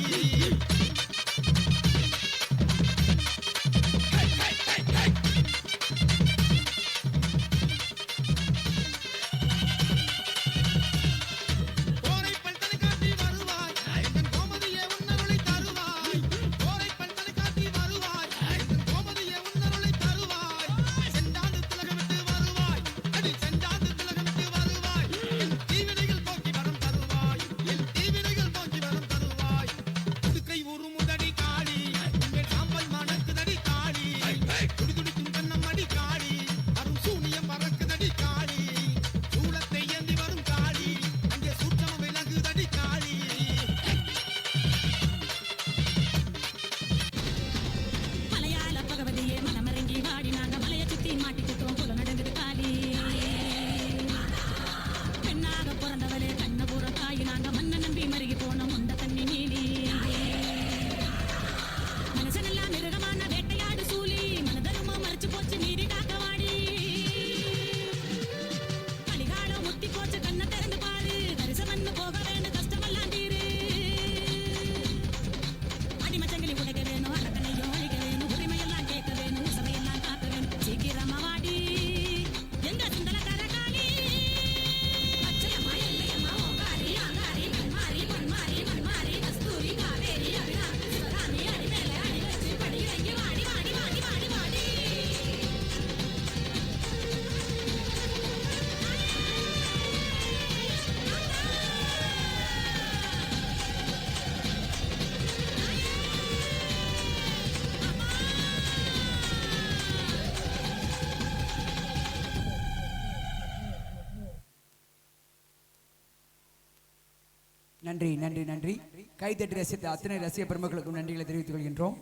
நன்றி நன்றி நன்றி. கைதட்டி ரசித்த அத்தனை ரசிக பெருமக்களுக்கும் நன்றிகளை தெரிவித்துக் கொள்கின்றோம்.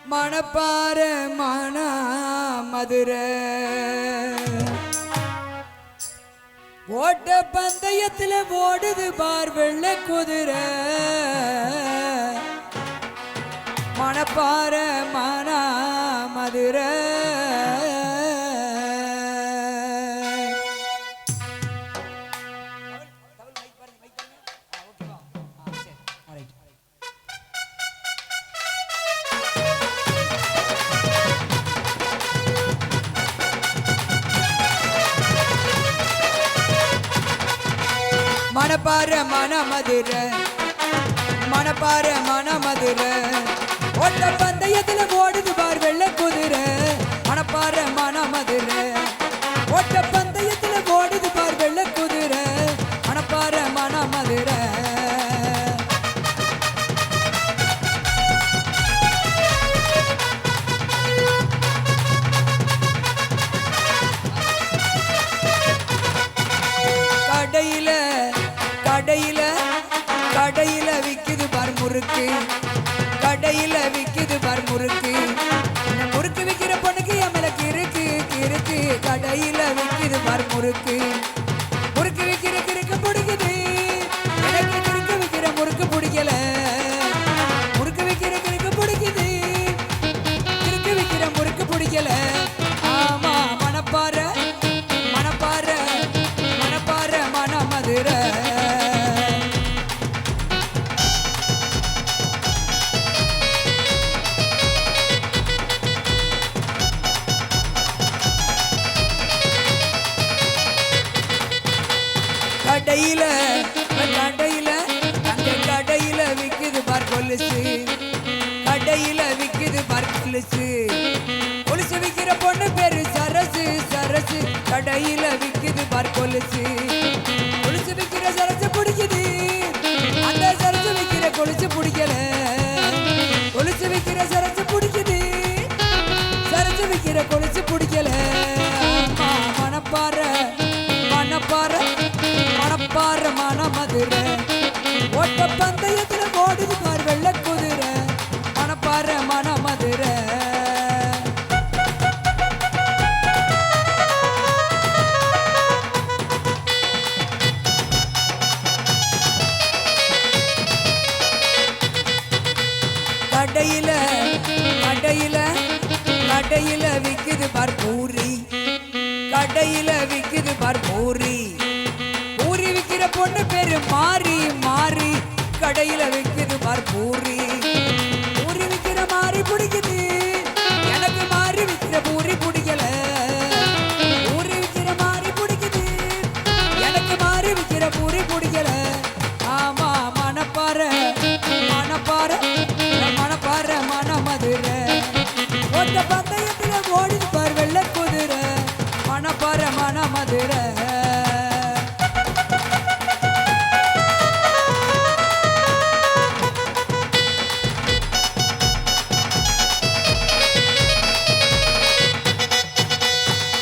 மணப்பாற மண மதுரை ஓட்ட பந்தயத்துல ஓடுது பார் வெள்ளை குதிரை மணப்பாற மண மதுரை மணப்பாற மண மதுரை மணப்பாற மண மதுரை ஓட்ட பந்தயத்துல ஓடுது பார் வெள்ளை குதிரை மணப்பாற மண மதுரை ஓட்ட பந்தயத்துல ஓடுது பார் வெள்ளை குதிரை மணப்பாற மண மதுரை கடையில கடையில கடையில விக்குது பார் முறுக்கு கடையில விக்குது பார் முறுக்கு முறுக்கு விக்கிற பொண்ணுக்கு எமலுக்கு இருக்கு இருக்கு கடையில விக்குது பார் முறுக்கு முறுக்கு விக்கிற கிறுக்கு பிடிக்குது எனக்கு கிறுக்கு விக்கிற முறுக்கு பிடிக்கல முறுக்கு விக்கிற கிறுக்கு பிடிக்குது கிறுக்கு விக்கிற முறுக்கு பிடிக்கல ஆமா மணப்பாற மணப்பாற மணப்பாற மண மதுரை கடையில கடையில அங்க கடையில விக்குது பார் கொலுசு கடையில விக்குது பார் கொலுசு கொலுசு விக்கிற பொண்ணு பேரு சரசு சரசு கடையில விக்குது பார் கொலுசு கொலுசு விக்கிற சரசு பிடிக்குது அந்த சரசு விக்கிற கொலுசு பிடிக்கல கொலுசு விக்கிற சரசு பிடிக்குது சரசு விக்கிற கொலுசு பிடிக்கல மணப்பாறை மணப்பாறை மணப்பாறை மணமதுரை ஓட்ட பந்தயத்துல ஓடுது பார் வெள்ள குதிரை மணப்பாறை மணமதுரை கடையில கடையில கடையில விக்குது பார் பூரி கடையில விக்குது பார் பூரி பூரி விக்கிற பொண்ணு பேரு மாறி மாறி கடையில விக்குது பார் பூரி பூரி விக்கிற மாறி பிடிக்குது எனக்கு மாறி விக்கிற பூரி பிடிக்கல பூரி விக்கிற மாறி பிடிக்குது எனக்கு மாறி விக்கிற பூரி பிடிக்கல ஆமா மணப்பாறை மணப்பாறை மணப்பாறை மணமதுரை ஓட்ட பந்தயத்துல ஓடிது பார் வெள்ள குதிரை மணப்பாறை மணமதுரை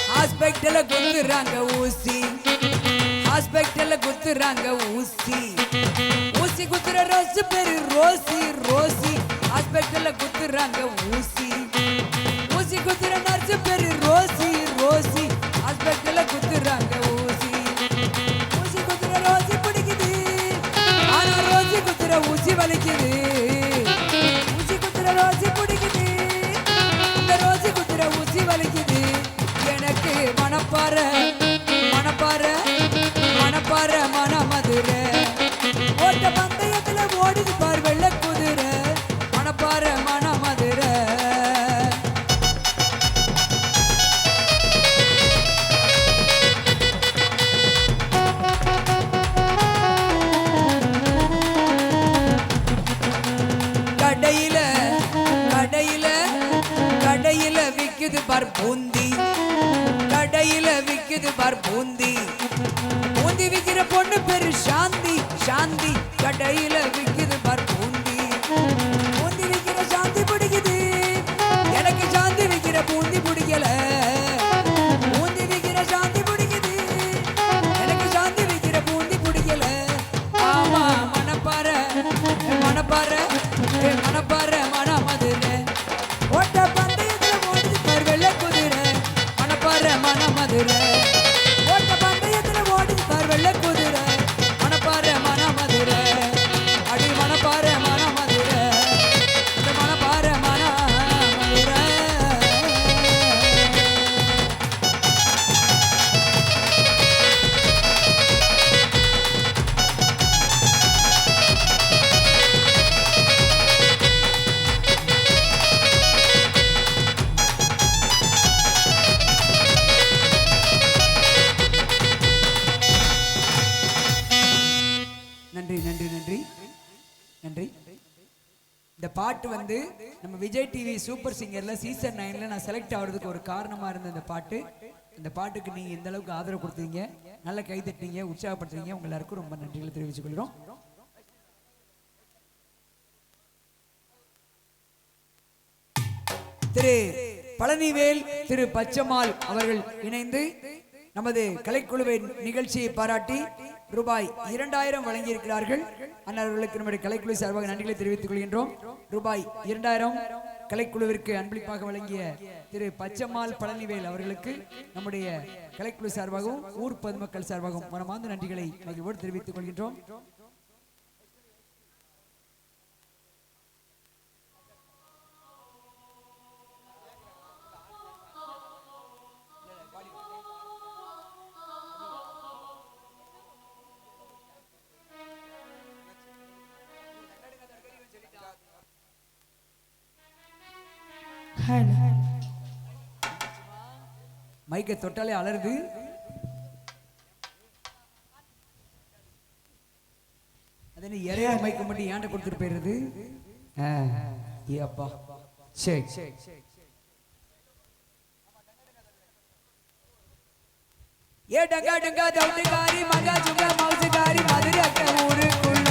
ஹாஸ்பிட்டல்ல குத்துறாங்க ஊசி ஹாஸ்பிட்டல்ல குத்துறாங்க ஊசி ஊசி குத்துற ரோஸ் பேரு ரோசி ரோசி ஹாஸ்பிட்டல்ல குத்துறாங்க ஊசி ஊசி குத்துற நர்ஸ் பேரு ரோசி ரோசி ஹாஸ்பிட்டல்ல குத்துறாங்க ஊசி ஊசி குத்துற ரோசி பிடிக்குது ஆனா ரோசி குத்துற ஊசி வலிக்குது ஊசி குத்துற ரோசி பிடிக்குது இந்த ரோசி குத்துற ஊசி வலிக்குது எனக்கு மணப்பாறை மணப்பாறை மணப்பாறை மணமதுரை ஓட்ட பந்தயத்துல ஓடுது பார் வெள்ள குதிரை மணப்பாறை மணமதுரை கடையில கடையில கடையில விக்குது பார் பூந்தி கடையில விக்குது பார் பூந்தி பூந்தி விக்கிற பொண்ணு பேரு சாந்தி சாந்தி கடையில விக்குது பார் பூந்தி பூந்தி விக்கிற சாந்தி பிடிக்குது எனக்கு சாந்தி விக்கிற பூந்தி பிடிக்கல பூந்தி விக்கிற சாந்தி பிடிக்குது எனக்கு சாந்தி விக்கிற பூந்தி பிடிக்கல ஆமா மணப்பாறை மணப்பாறை மணப்பாறை மணமதுரை ஓட்ட பந்தயத்துல ஓடுது பார் வெள்ள குதிரை மணப்பாறை மணமதுரை ஓட்ட பந்தயத்துல ஓடுது பார் வெள்ள குதிரை மணப்பாறை மணமதுரை அடி மணப்பாறை மணமதுரை இந்த மணப்பாறை மணமதுரை நன்றி நன்றி நன்றி நன்றி இந்த பாட்டு வந்து நம்ம விஜய் டிவி சூப்பர் சிங்கர்ல சீசன் 9ல நான் செலக்ட் ஆகிறதுக்கு ஒரு காரணமா இருந்த இந்த பாட்டு இந்த பாட்டுக்கு நீங்க எந்த அளவுக்கு ஆதரவு கொடுத்தீங்க நல்ல கை தட்டினீங்க உற்சாகப்படுத்துறீங்க உங்க எல்லாருக்கும் ரொம்ப நன்றிகளை தெரிவித்துக் கொள்கிறோம் திரு பழனிவேல் திரு பச்சம்மாள் அவர்கள் இணைந்து நமது கலைக்குழுவின் நிகழ்ச்சியை பாராட்டி ரூபாய் 2000 வழங்கியிருக்கிறார்கள் அன்னவர்களுக்கு நம்முடைய கலைக்குழு சார்பாக நன்றிகளை தெரிவித்துக் கொள்கின்றோம் ரூபாய் 2000 கலைக்குழுவிற்கு அன்பளிப்பாக வழங்கிய திரு பச்சம்மாள் பழனிவேல் அவர்களுக்கு நம்முடைய கலைக்குழு சார்பாகவும் ஊர் பொதுமக்கள் சார்பாகவும் மனமார்ந்த நன்றிகளை மகிழ்வோடு தெரிவித்துக் கொள்கின்றோம் மைக்கை தொட்டாலே அலருது அதனை இறையா மைக்க மட்டும் ஏன்ட கொடுத்துட்டு போயிருது ஏ அப்பா சரி ஏ டங்கா டங்கா தவுட்டுக்காரி மகா சுகா மவுசுக்காரி மதுரை அக்கா ஊருக்குள்ள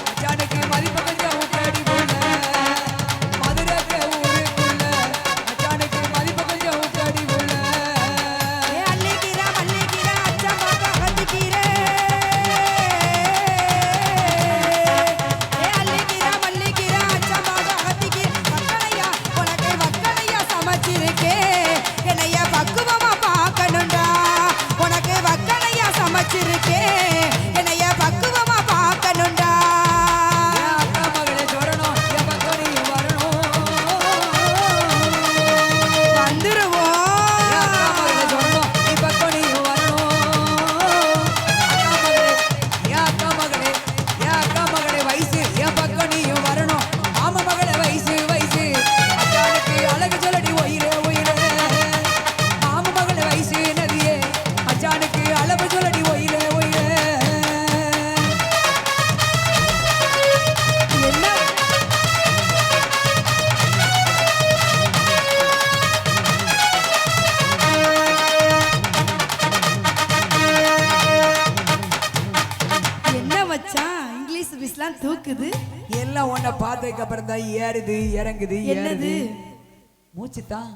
மச்சானுக்கு மதிப்பு கொஞ்சம் ஊட்டாடி போல மதுரை அக்கா ஊருக்குள்ள மச்சானுக்கு மதிப்பு கொஞ்சம் ஊட்டாடி போல ஏ அல்லிக்கிரா மல்லிக்கிரா அச்சா பாப்பா அகத்திக்கிரே ஏ அல்லிக்கிரா மல்லிக்கிரா அச்சா பாப்பா அகத்திக்கிரே மக்களையா உனக்கு மக்களையா சமைச்சிருக்கே என்னைய பக்குவமா பார்க்கணும்டா உனக்கு மக்களையா சமைச்சிருக்கே என்னைய பக்குவமா பார்க்கணும்டா அக்கா மகளே சொல்லணும் என் பக்கம் நீ வரணும் வந்துருவோம் அக்கா மகளே சொல்லணும் நீ பக்கம் நீ வரணும் அக்கா மகளே என் அக்கா மகளே வயசு என் பக்கம் நீயும் வரணும் மாமா மகளே வயசு வயசு அச்சானுக்கு அழகு சொல்லடி ஒயிரே ஒயிரே மாமா மகளே வயசு நதியே அச்சானுக்கு அழகு சொல்லடி ஒயிரே ஒயிரே என்ன என்ன மச்சான் இங்கிலீஷ் பிஸ்லாம் தூக்குது எல்லாம் உன்னை பார்த்ததுக்கு அப்புறம் தான் ஏறுது இறங்குது என்னது? மூச்சு தான்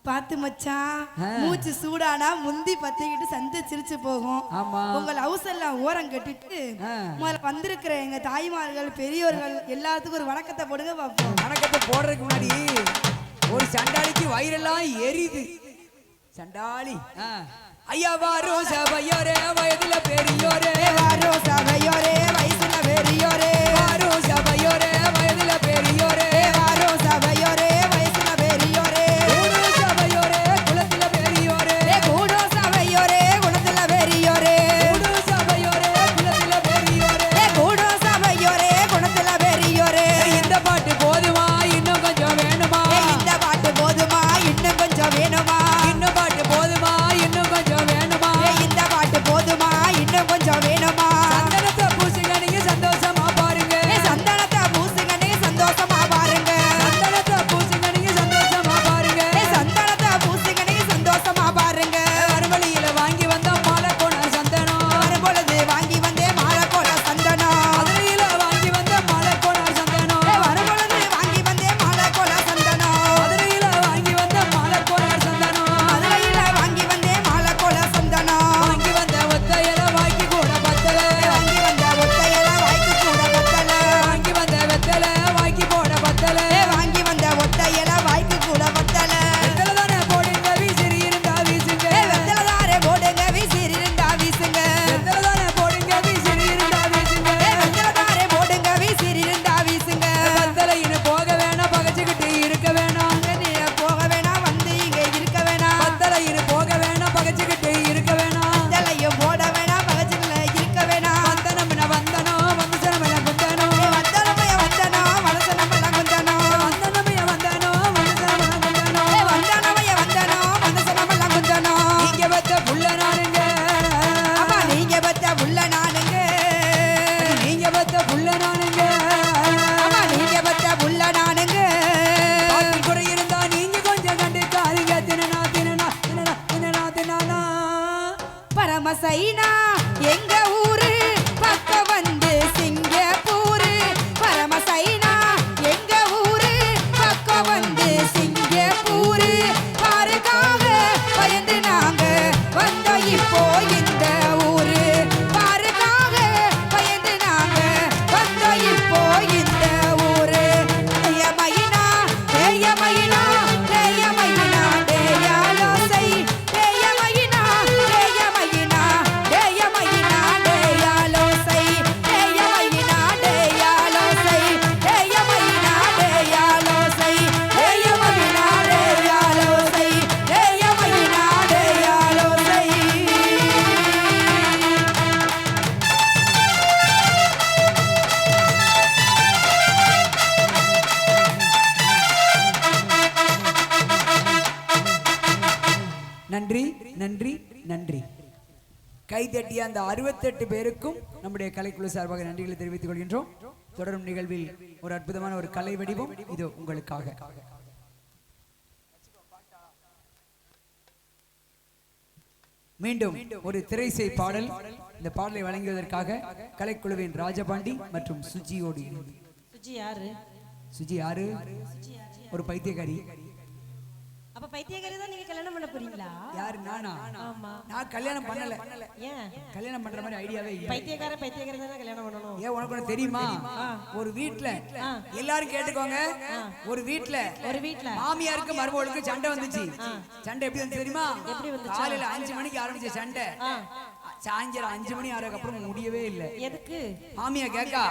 பாத்து மச்சான் ஆ. மூச்சு சூடானா முந்தி பத்திக்கிட்டு சந்தை சிரிச்சு போகும் ஆமா. உங்க ஹவுஸ் எல்லாம் ஓரம் கட்டிட்டு ஆ. முதல்ல வந்திருக்கிற எங்க தாய்மார்கள் பெரியோர்கள் எல்லாத்துக்கும் ஒரு வணக்கத்தை போடுங்க பாப்போம் வணக்கத்தை போடுறதுக்கு முன்னாடி ஒரு சண்டாளிக்கு வயிறெல்லாம் எரியுது சண்டாளி ஐயா வாரோ சபையோரே வயதுல பெரியோரே வாரோ சபையோரே வயசுல பெரியோரே வாரோ சபையோரே வயதுல பெரியோரே வாரோ சபையோரே வயசுல பெரியோரே ஊரு சபையோரே குலத்துல பெரியோரே கூடோ சபையோரே குணத்துல பெரியோரே ஊரு சபையோரே குலத்துல பெரியோரே கூடோ சபையோரே குணத்துல பெரியோரே இந்த பாட்டு போதுமா இன்னும் கொஞ்சம் வேணுமா இந்த பாட்டு போதுமா இன்னும் கொஞ்சம் வேணுமா இன்னும் பாட்டு போதுமா இன்னும் கொஞ்சம் வேணுமா இந்த பாட்டு போதுமா இன்னும் கொஞ்சம் வேணுமா சந்தனத்தை பூசுங்க நீங்க சந்தோஷமா பாருங்க சந்தனத்தை பூசுங்க நீங்க சந்தோஷமா பாருங்க சந்தனத்தை பூசுங்க நீங்க சந்தோஷமா பாருங்க சந்தனத்தை பூசுங்க நீங்க சந்தோஷமா பாருங்க மறுபடியில வாங்கி வந்த மாலை கோண சந்தனம் வரும் பொழுது வாங்கி வந்தே மாலை கோல சந்தனம் மதுரையில வாங்கி வந்த மாலை கோண சந்தனம் வரும் பொழுது வாங்கி வந்தே மாலை கோல சந்தனம் மதுரையில வாங்கி வந்த மாலை கோண சந்தனம் மதுரையில வாங்கி வந்தே மாலை கோல சந்தனம் வாங்கி வந்த ஒத்தையில வாங்கி கூட பத்தல வாங்கி வந்த ஒத்தையில வாய்க்கு கூட பத்தல வாங்கி வந்த வெத்தல வாங்கி போட பத்தல வாங்கி வந்த ஒத்தையில வாய்க்கு கூட பத்தல வெத்தல தானே போடுங்க வீசிறி இருந்தா வீசுங்க வெத்தலதாரே போடுங்க வீசிரி இருந்தா வீசுங்க வெத்தல தானே போடுங்க வீசிறி இருந்தா வீசுங்க வெத்தலதாரே போடுங்க வீசிரி இருந்தா வீசுங்க பத்தலைன்னு போக வேணாம் பகச்சுக்கிட்டு இருக்க வேணாம் நீ போக வேணாம் வந்து இங்க இருக்க வேணாம் பத்தலைன்னு போக வேணாம் பகச்சுக்கிட்டு இருக்க வேணாம் தலையும் போட வேணாம் பகச்சுல இருக்க வேணாம் வந்தனம்னா வந்தனம் வந்து சனமென குந்தனம் வந்தனமைய வந்தனோ மனசனமெல்லாம் குந்தனோ வந்தனமைய வந்தனம் வந்து சனமென குந்தனம் வந்தனமைய வந்தனோ மனசனமெல்லாம் குந்தனோ நீங்க பெத்த புள்ள நானுங்க அம்மா நீங்க பெத்த புள்ள நானுங்க நீங்க பெத்த புள்ள நானுங்க அம்மா நீங்க பெத்த புள்ள நானுங்க பாட்டு குறை இருந்தா நீங்க கொஞ்சம் கண்டுக்காதீங்க தினனா தினனா தினனா தினனா தினனா பரமசைனா எங்க ஊரு பக்க வந்து சிங்கப்பூரு பரமசைனா எங்க ஊரு பக்க வந்து சிங்கப்பூரு பாருக்காக பயந்து நாங்க வந்த இப்போ இந்த ஊரு பாருக்காக பயந்து நாங்க வந்த இப்போ இந்த ஊரு தேயமையினா தேயமையினா தேயமையினா தேயாலோசை தேயமையினா தேயமையினா தேயமையினா தேயாலோசை தேயமையினா தேயாலோசை தேயமையினா தேயாலோசை தேயமையினா தேயாலோசை தேயமையினா தேயாலோசை நன்றி நன்றி நன்றி கைதட்டிய அந்த 68 பேருக்கும் நம்முடைய கலைக்குழு சார்பாக நன்றிகளை தெரிவித்துக் கொள்கின்றோம். தொடரும் நிகழ்வில் ஒரு அற்புதமான ஒரு கலை வடிவம் இது உங்களுக்காக. மீண்டும் ஒரு திரைசை பாடல். இந்த பாடலை வழங்குவதற்காக கலைக்குழுவின் ராஜபாண்டி மற்றும் சுஜியோடு. சுஜி யாரு? ஒரு பைத்தியக்காரி. அப்ப பைத்தியக்காரி தான் நீங்க கல்யாணம் பண்ண போறீங்களா? யாரு? நானா? ஆமா. நான் கல்யாணம் பண்ணல. ஏன்? கல்யாணம் பண்ற மாதிரி ஐடியாவே இல்ல. பைத்தியக்காரி தானே கல்யாணம் பண்ணணும். ஏன் உனக்கு ஒண்ணு தெரியுமா? ஒரு வீட்ல எல்லாரும் கேட்டுக்கோங்க. ஒரு வீட்ல மாமியாருக்கு மருமகளுக்கு சண்டை வந்துச்சு. சண்டை எப்படி வந்து தெரியுமா? காலையில 5 மணிக்கு ஆரம்பிச்ச சண்டை சாயந்தரம் 5 மணி ஆறதுக்கு அப்புறம் முடியவே இல்லை. எதுக்கு? மாமியா கேக்கா,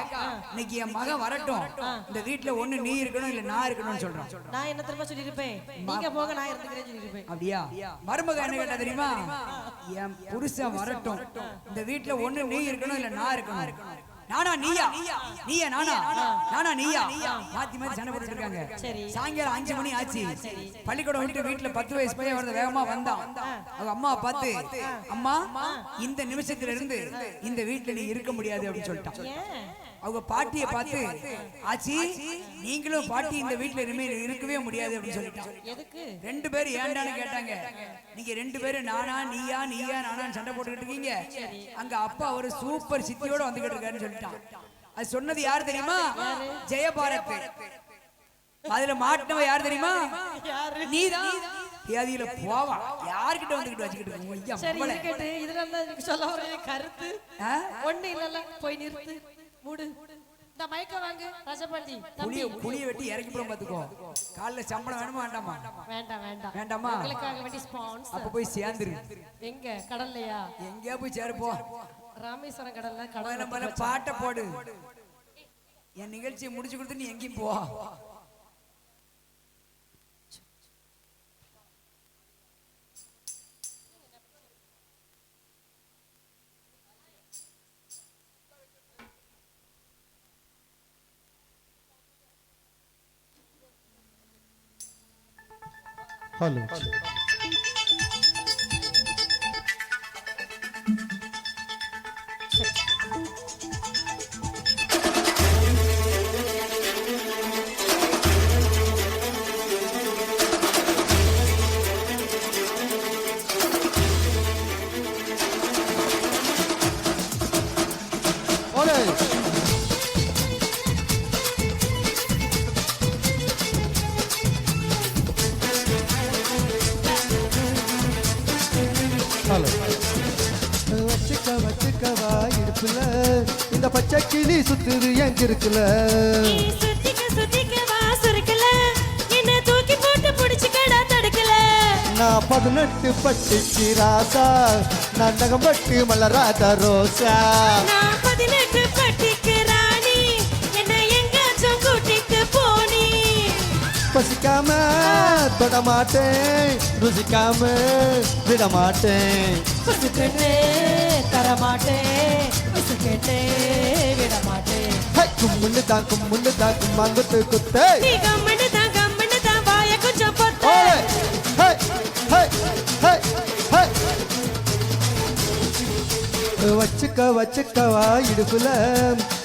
இன்னைக்கு என் மகன் வரட்டும், இந்த வீட்டுல ஒண்ணு நீ இருக்கணும் இல்ல நான் இருக்கணும்னு சொல்றான். நான் என்ன தெரியுமா சொல்லிருப்பேன், நீங்க போங்க நான் இருந்துக்கிறேன் சொல்லிருப்பேன். அப்படியா? மருமக என்ன கேட்டா தெரியுமா? என் புருஷன் வரட்டும், இந்த வீட்டுல ஒண்ணு நீ இருக்கணும் இல்ல நான் இருக்கணும். நானா நீயா? நீயா நானா? நானா நீயா? மாத்தி மாத்தி சண்டை போட்டுட்டு இருக்காங்க. சாயங்காலம் 5 மணி ஆச்சு. பள்ளிக்கூடம் விட்டு வீட்டுல 10 வயசு பையன் வரது வேகமா வந்தான். அவங்க அம்மா பார்த்து, அம்மா இந்த நிமிஷத்துல இருந்து இந்த வீட்டுல நீ இருக்க முடியாது அப்படின்னு சொல்லிட்டான். அவங்க பாட்டியை பார்த்து, ஆச்சி நீங்களும் பாட்டி இந்த வீட்டுல இனிமே இருக்கவே முடியாது அப்படின்னு சொல்லிட்டான். 2 பேரும் ஏண்டான்னு கேட்டாங்க. நீங்க 2 பேரும் நானா நீயா நீயா நானான்னு சண்டை போட்டுக்கிட்டு இருக்கீங்க. அங்க அப்பா ஒரு சூப்பர் சித்தியோட வந்துகிட்டு இருக்காருன்னு சொல்லிட்டான். அது சொன்னது யாரு தெரியுமா? ஜெயபாரத். அதுல மாட்டினவ யார் தெரியுமா? நீதான். வியாதியில போவா யார்கிட்ட வந்துகிட்டு வச்சுக்கிட்டு. சரி இருக்கட்டு, இதுல எனக்கு சொல்ல ஒரு கருத்து ஒண்ணு இல்லல்ல, போய் நிறுத்து, மூடு. இந்த மைக்க வாங்கு ராஜபாண்டி. புளிய வெட்டி இறக்கி போற பாத்துக்கோ. காலைல சம்பளம் வேணுமா வேண்டாமா? வேண்டாமா? உங்களுக்காக வேண்டி ஸ்பான்சர். அப்ப போய் சேர்ந்துரு. எங்க? கடல்லையா? எங்கயா போய் சேரு போ. ராமேஸ்வரம் கடல்ல கடல் மேல பாட்டை போடு. என் நிகழ்ச்சியை முடிச்சு கொடுத்து நீ எங்கேயும் போ. ஹலோ. வச்சுக்கவா இடுப்புல இந்த பச்சை கிளி சுத்துது எங்க இருக்குல. நான் 18 பட்டுச்சு ராசா, நான் நகம்பட்டு மலராத ரோசா. 18 பட்டிக்கு ராணி, என்ன எங்காச்சும் கூட்டிட்டு போனி. பசிக்காம தொடமாட்டேன், ருசிக்காம விடமாட்டேன். பசுக்கட்டே தரமாட்டேன், பசுக்கட்டே விடமாட்டேன். கும்முன்னு தான் கும்மாங்குத்து குத்து. கம்மனு தான் வாய கொஞ்சம் பொத்து. வச்சுக்கவா இடுப்புல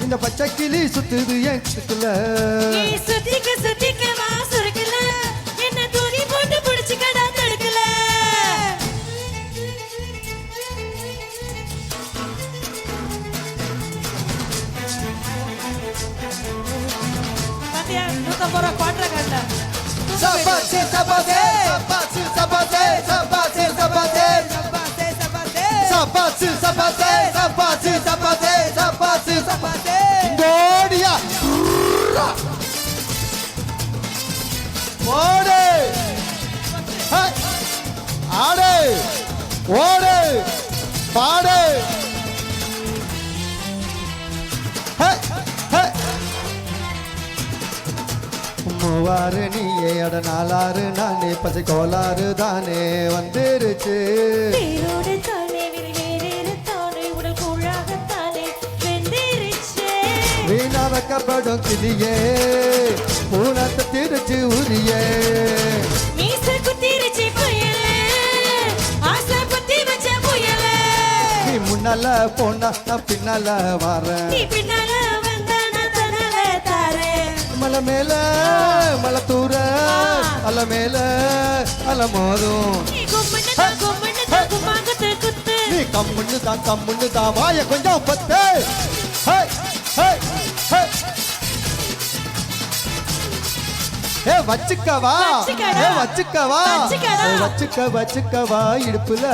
இந்த பச்சை கிளி சுத்துது என் சுத்துல. சுத்திக்கவா சுருக்கல, என்ன தூரி போட்டு பிடிச்சுக்கடா தடுக்கல. பாத்தியா 150 ரூபா குவாட்டரை கண்ட. சபாசே சபாசே சபாசே சபாசே சபாசே சபாசே சபாசே சபாசே சபாசே சபாசே சபாசே சபாசே கோடியா ஓடு ஆடு ஓடு பாடு. மூவாறு நீயே அட நாலாறு நானே, பச்சை கோளாறு தானே வந்துருச்சு. வீணா வைக்கப்படும் கிளியே பூனத்தை திருச்சு உரியே. முன்னால போனா நான் பின்னால வரேன் நீ பின்னால வந்தா நான் தன்னால தாரேன் மலை மேல மலை தூர அல மேல அல மோதும் நீ கும்முன்னு தான் கும்மாங்கத்து குத்து நீ கம்முன்னு தான் வாய கொஞ்சம் பத்து ஹே ஹே ஹே ஏ வச்சுக்கவா வச்சுக்கடா. ஏ வச்சுக்கவா வச்சுக்கடா. ஏ வச்சுக்கவா இடுப்புல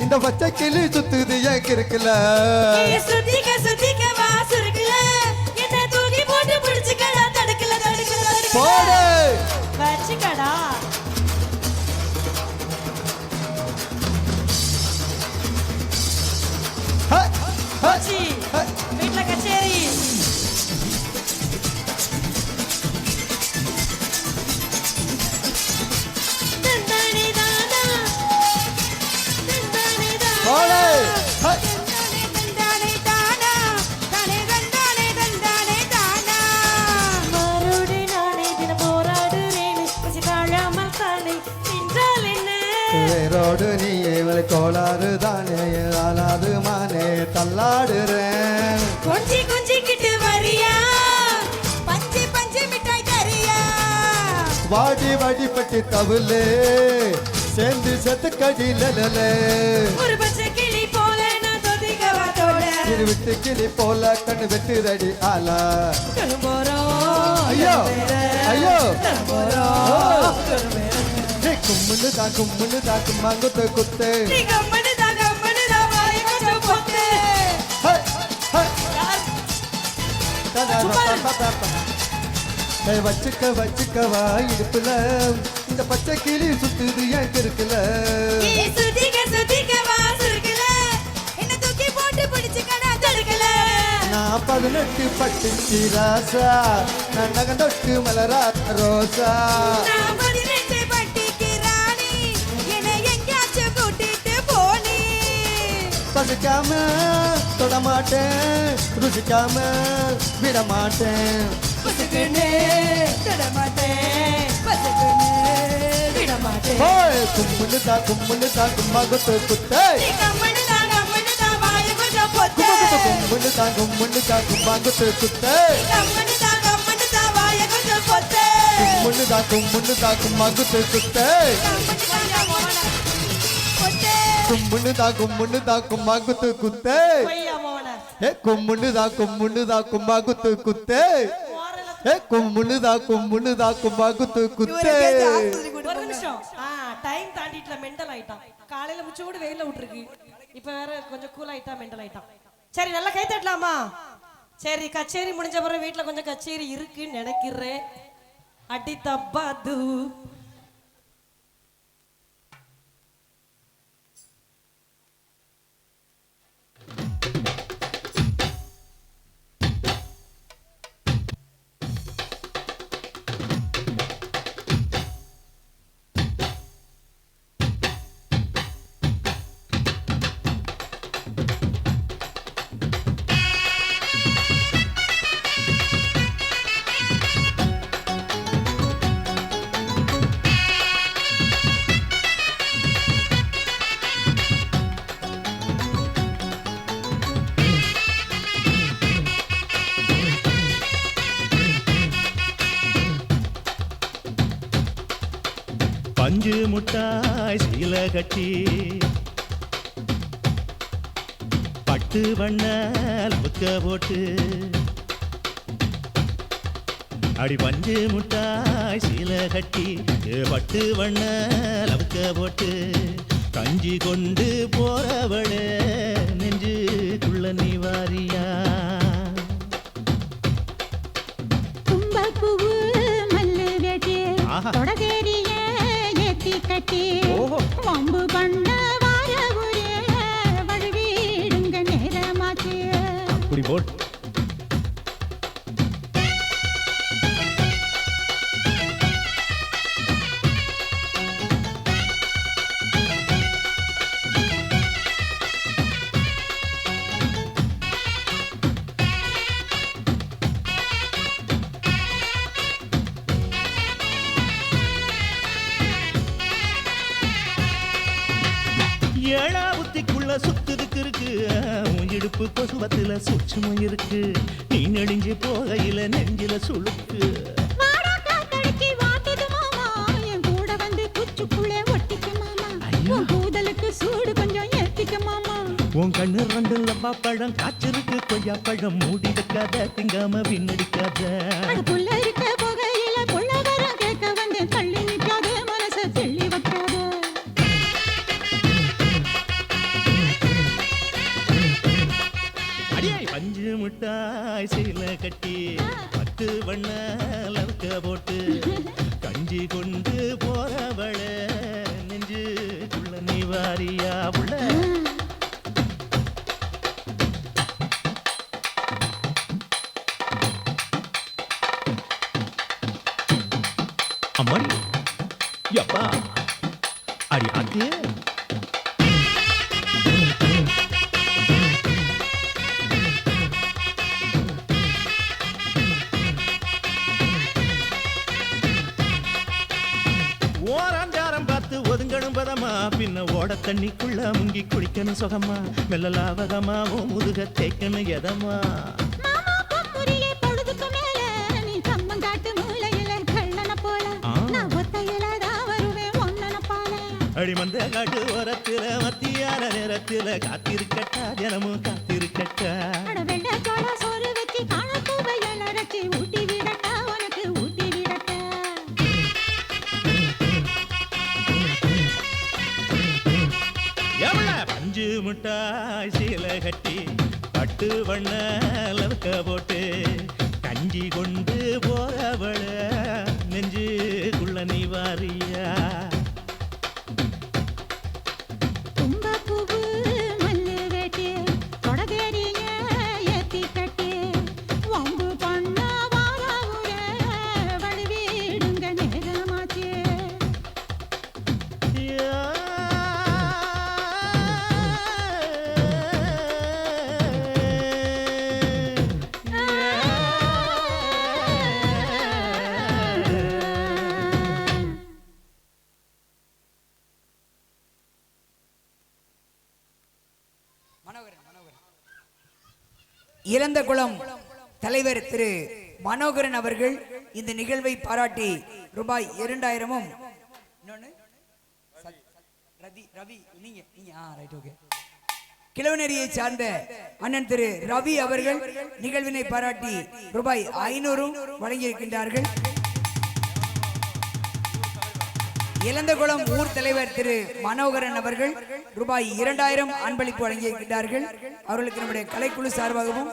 இந்த பச்சை கிளி சுத்துது ஏன் கிறுக்குல நீ சுத்திக்க வா சுருக்குல என்ன தூக்கி போட்டு பிடிச்சுக்கடா தடுக்கல போடு வச்சுக்கடா ஹே, ஹே, சி ஹே. வீட்ல கச்சேரி தந்தானே தானா தந்தானே தானா போடு ஹே. தந்தானே தானா தானே தந்தானே தானா மறுபடி நானே தினம் போராடுறேன் பசி தாழாமல் தானே நின்றால் என்ன வேரோடு நீ இவளை கோளாறு தானே ஆளாது மானே தள்ளாடுறேன் கொஞ்சிக்கிட்டு வரியா பஞ்சு மிட்டாய் தரியா வாடி பட்டி தவுலே சேர்ந்து செத்து கடிலே ஒரு பச்சை கிளி போல நான் தொதிக்கவா தோட விட்டு கிளி போல கண்ணு வெட்டுதடி ஆலா கிளம்போறோம் ஐயோ ஐயோ கிளம்போறோம் கும்முன்னு தான் கும்மாங்குத்து குத்து நீ கம்மனு தான் வாய கொஞ்சம் பொத்து ஹே, ஹே. ஏய், வச்சுக்கவா இடுப்புல இந்த பச்சை கிளி சுத்துது ஏன் கிறுக்குல நீ சுத்திக்க வா சுருக்குல என்ன தூக்கி போட்டு பிடிச்சுக்கடா தடுக்கல நான் 18 பட்டு ராசா நான் நகந்தொட்டு மலரா ரோசா நான் 18 பட்டிக்கு ராணி என்னை எங்கேயாச்சும் கூட்டிட்டு போனி பசிக்காம தொடமாட்டேன் ருசிக்காம விடமாட்டேன் பசுக்குன்னு தொடமாட்டேன் பசுக்குன்னு விடமாட்டேன் ஓய் கும்முன்னு தான் கும்மாங்குத்து குத்து நீ கம்மனு தான் வாய கொஞ்சம் பொத்து கும்முன்னு தான் கும்மாங்குத்து குத்து கம்மனு தான் வாய கொஞ்சம் பொத்து கும்முன்னு தான் கும்மாங்குத்து குத்து கும்முன்னு தான் கும்மாங்குத்து குத்து ஏ கும்முன்னு தான் கும்மாங்குத்து குத்து ஏ கும்முன்னு தான் கும்மாங்குத்து குத்து ஒரு நிமிஷம் டைம் தாண்டிட்டுல மெண்டல் ஆயிட்டான் காலையில முச்சோடு வெயில விட்டுருக்கு இப்ப வேற கொஞ்சம் கூல் ஆயிட்டா மெண்டல் ஆயிட்டான் சரி நல்லா கை தட்டலாமா சரி கச்சேரி முடிஞ்ச பிறகு வீட்டுல கொஞ்சம் கச்சேரி இருக்குன்னு நினைக்கிறேன் அடி தப்பாது பஞ்சு முட்டாய் சீல கட்டி பட்டு வண்ண முக்க போட்டு அடி பஞ்சு முட்டாய் சீல கட்டி பட்டு வண்ண லவுக்க போட்டு கஞ்சி கொண்டு போறவளே நெஞ்சுக்குள்ள நீ வாரியா கும்பப்பூவு மல்லு வெட்டி தொடதேரிய ஏத்தி கட்டி வம்பு பண்ண வார ஊரே வழுவிடுங்க நேரமாச்சு அப்படி போட் ஏழா புத்திக்குள்ள சுத்துதுக்கு இருக்கு சிரிப்பு கொசுவத்துல சூட்சமும் இருக்கு நீ நெடுஞ்சு போகையில நெஞ்சில சுளுக்கு வாடா காத்தடிச்சு வாட்டுது மாமா என் கூட வந்து குச்சுக்குள்ளே ஒட்டிக்க மாமா உன் கூதலுக்கு சூடு கொஞ்சம் ஏத்திக்க மாமா உன் கண்ணு ரெண்டு லவ்வா பழம் காய்ச்சிருக்கு கொய்யா பழம் மூடி வைக்காத திங்காம விண்ணடிக்காத அட புள்ள இருக்க போகையில புள்ள வரம் கேட்க வந்து தள்ளி நிக்காத மனச தெள்ளி வைக்காத அடியாய் பஞ்சு முட்டாய் சீல கட்டி பட்டு வண்ண லவுக்க போட்டு கஞ்சி கொண்டு போறவள நெஞ்சுக்குள்ள நீ வாரியா உள்ள அம்மாடி யப்பா அடி அது ஓராஞ்சாரம் பார்த்து ஒதுங்கணும் பதமா பின்ன ஓட தண்ணிக்குள்ள முங்கி குளிக்கணும் சுகமா மெல்ல லாவகமா ஓ முதுக தேய்க்கணும் எதமா மாமா பொம்முரியே பொழுதுக்கு மேல நீ கம்மங்காட்டு மூலையில கள்ளன போல நான் ஒத்தையில தான் வருவேன் ஒன்னன பால அடிமந்த காட்டு ஓரத்துல மத்தியான நேரத்துல காத்திருக்கட்டா தினமும் காத்திருக்கட்டா அட வெள்ளை சோள சோறு வச்சு காணப்பூவையில அரைச்சி ஊட்டி விடட்டா உனக்கு ஊட்டி விடட்டா எவ்வள பஞ்சு முட்டாய் சீல கட்டி பட்டு வண்ண லவுக்க போட்டு கஞ்சி கொண்டு போறவள நெஞ்சுக்குள்ள நீ வாரியா தும்பப்பூவு மல்லு வேட்டி கொடதேரிய ஏத்தி கட்டி வம்பு பண்ண வாராவுர வழிவிடுங்க நேரமாச்சு இளந்தகுளம் தலைவர் திரு மனோகரன் அவர்கள் இந்த நிகழ்வை பாராட்டி ரூபாய் 2000 கிழவனரியை சார்ந்த அண்ணன் திரு ரவி அவர்கள் நிகழ்வினை பாராட்டி ரூபாய் 500 வழங்கியிருக்கின்றார்கள். இளந்தகுளம் ஊர் தலைவர் திரு மனோகரன் அவர்கள் ரூபாய் 2000 அன்பளிப்பு வழங்கியிருக்கிறார்கள். அவர்களுக்கு நம்முடைய கலைக்குழு சார்பாகவும்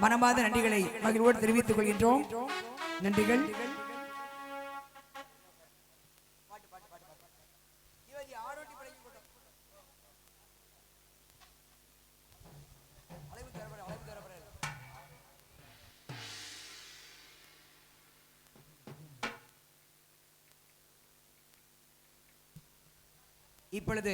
மனமார்ந்த நன்றிகளை மகிழ்வோடு தெரிவித்துக் கொள்கின்றோம். நன்றிகள். இப்பொழுது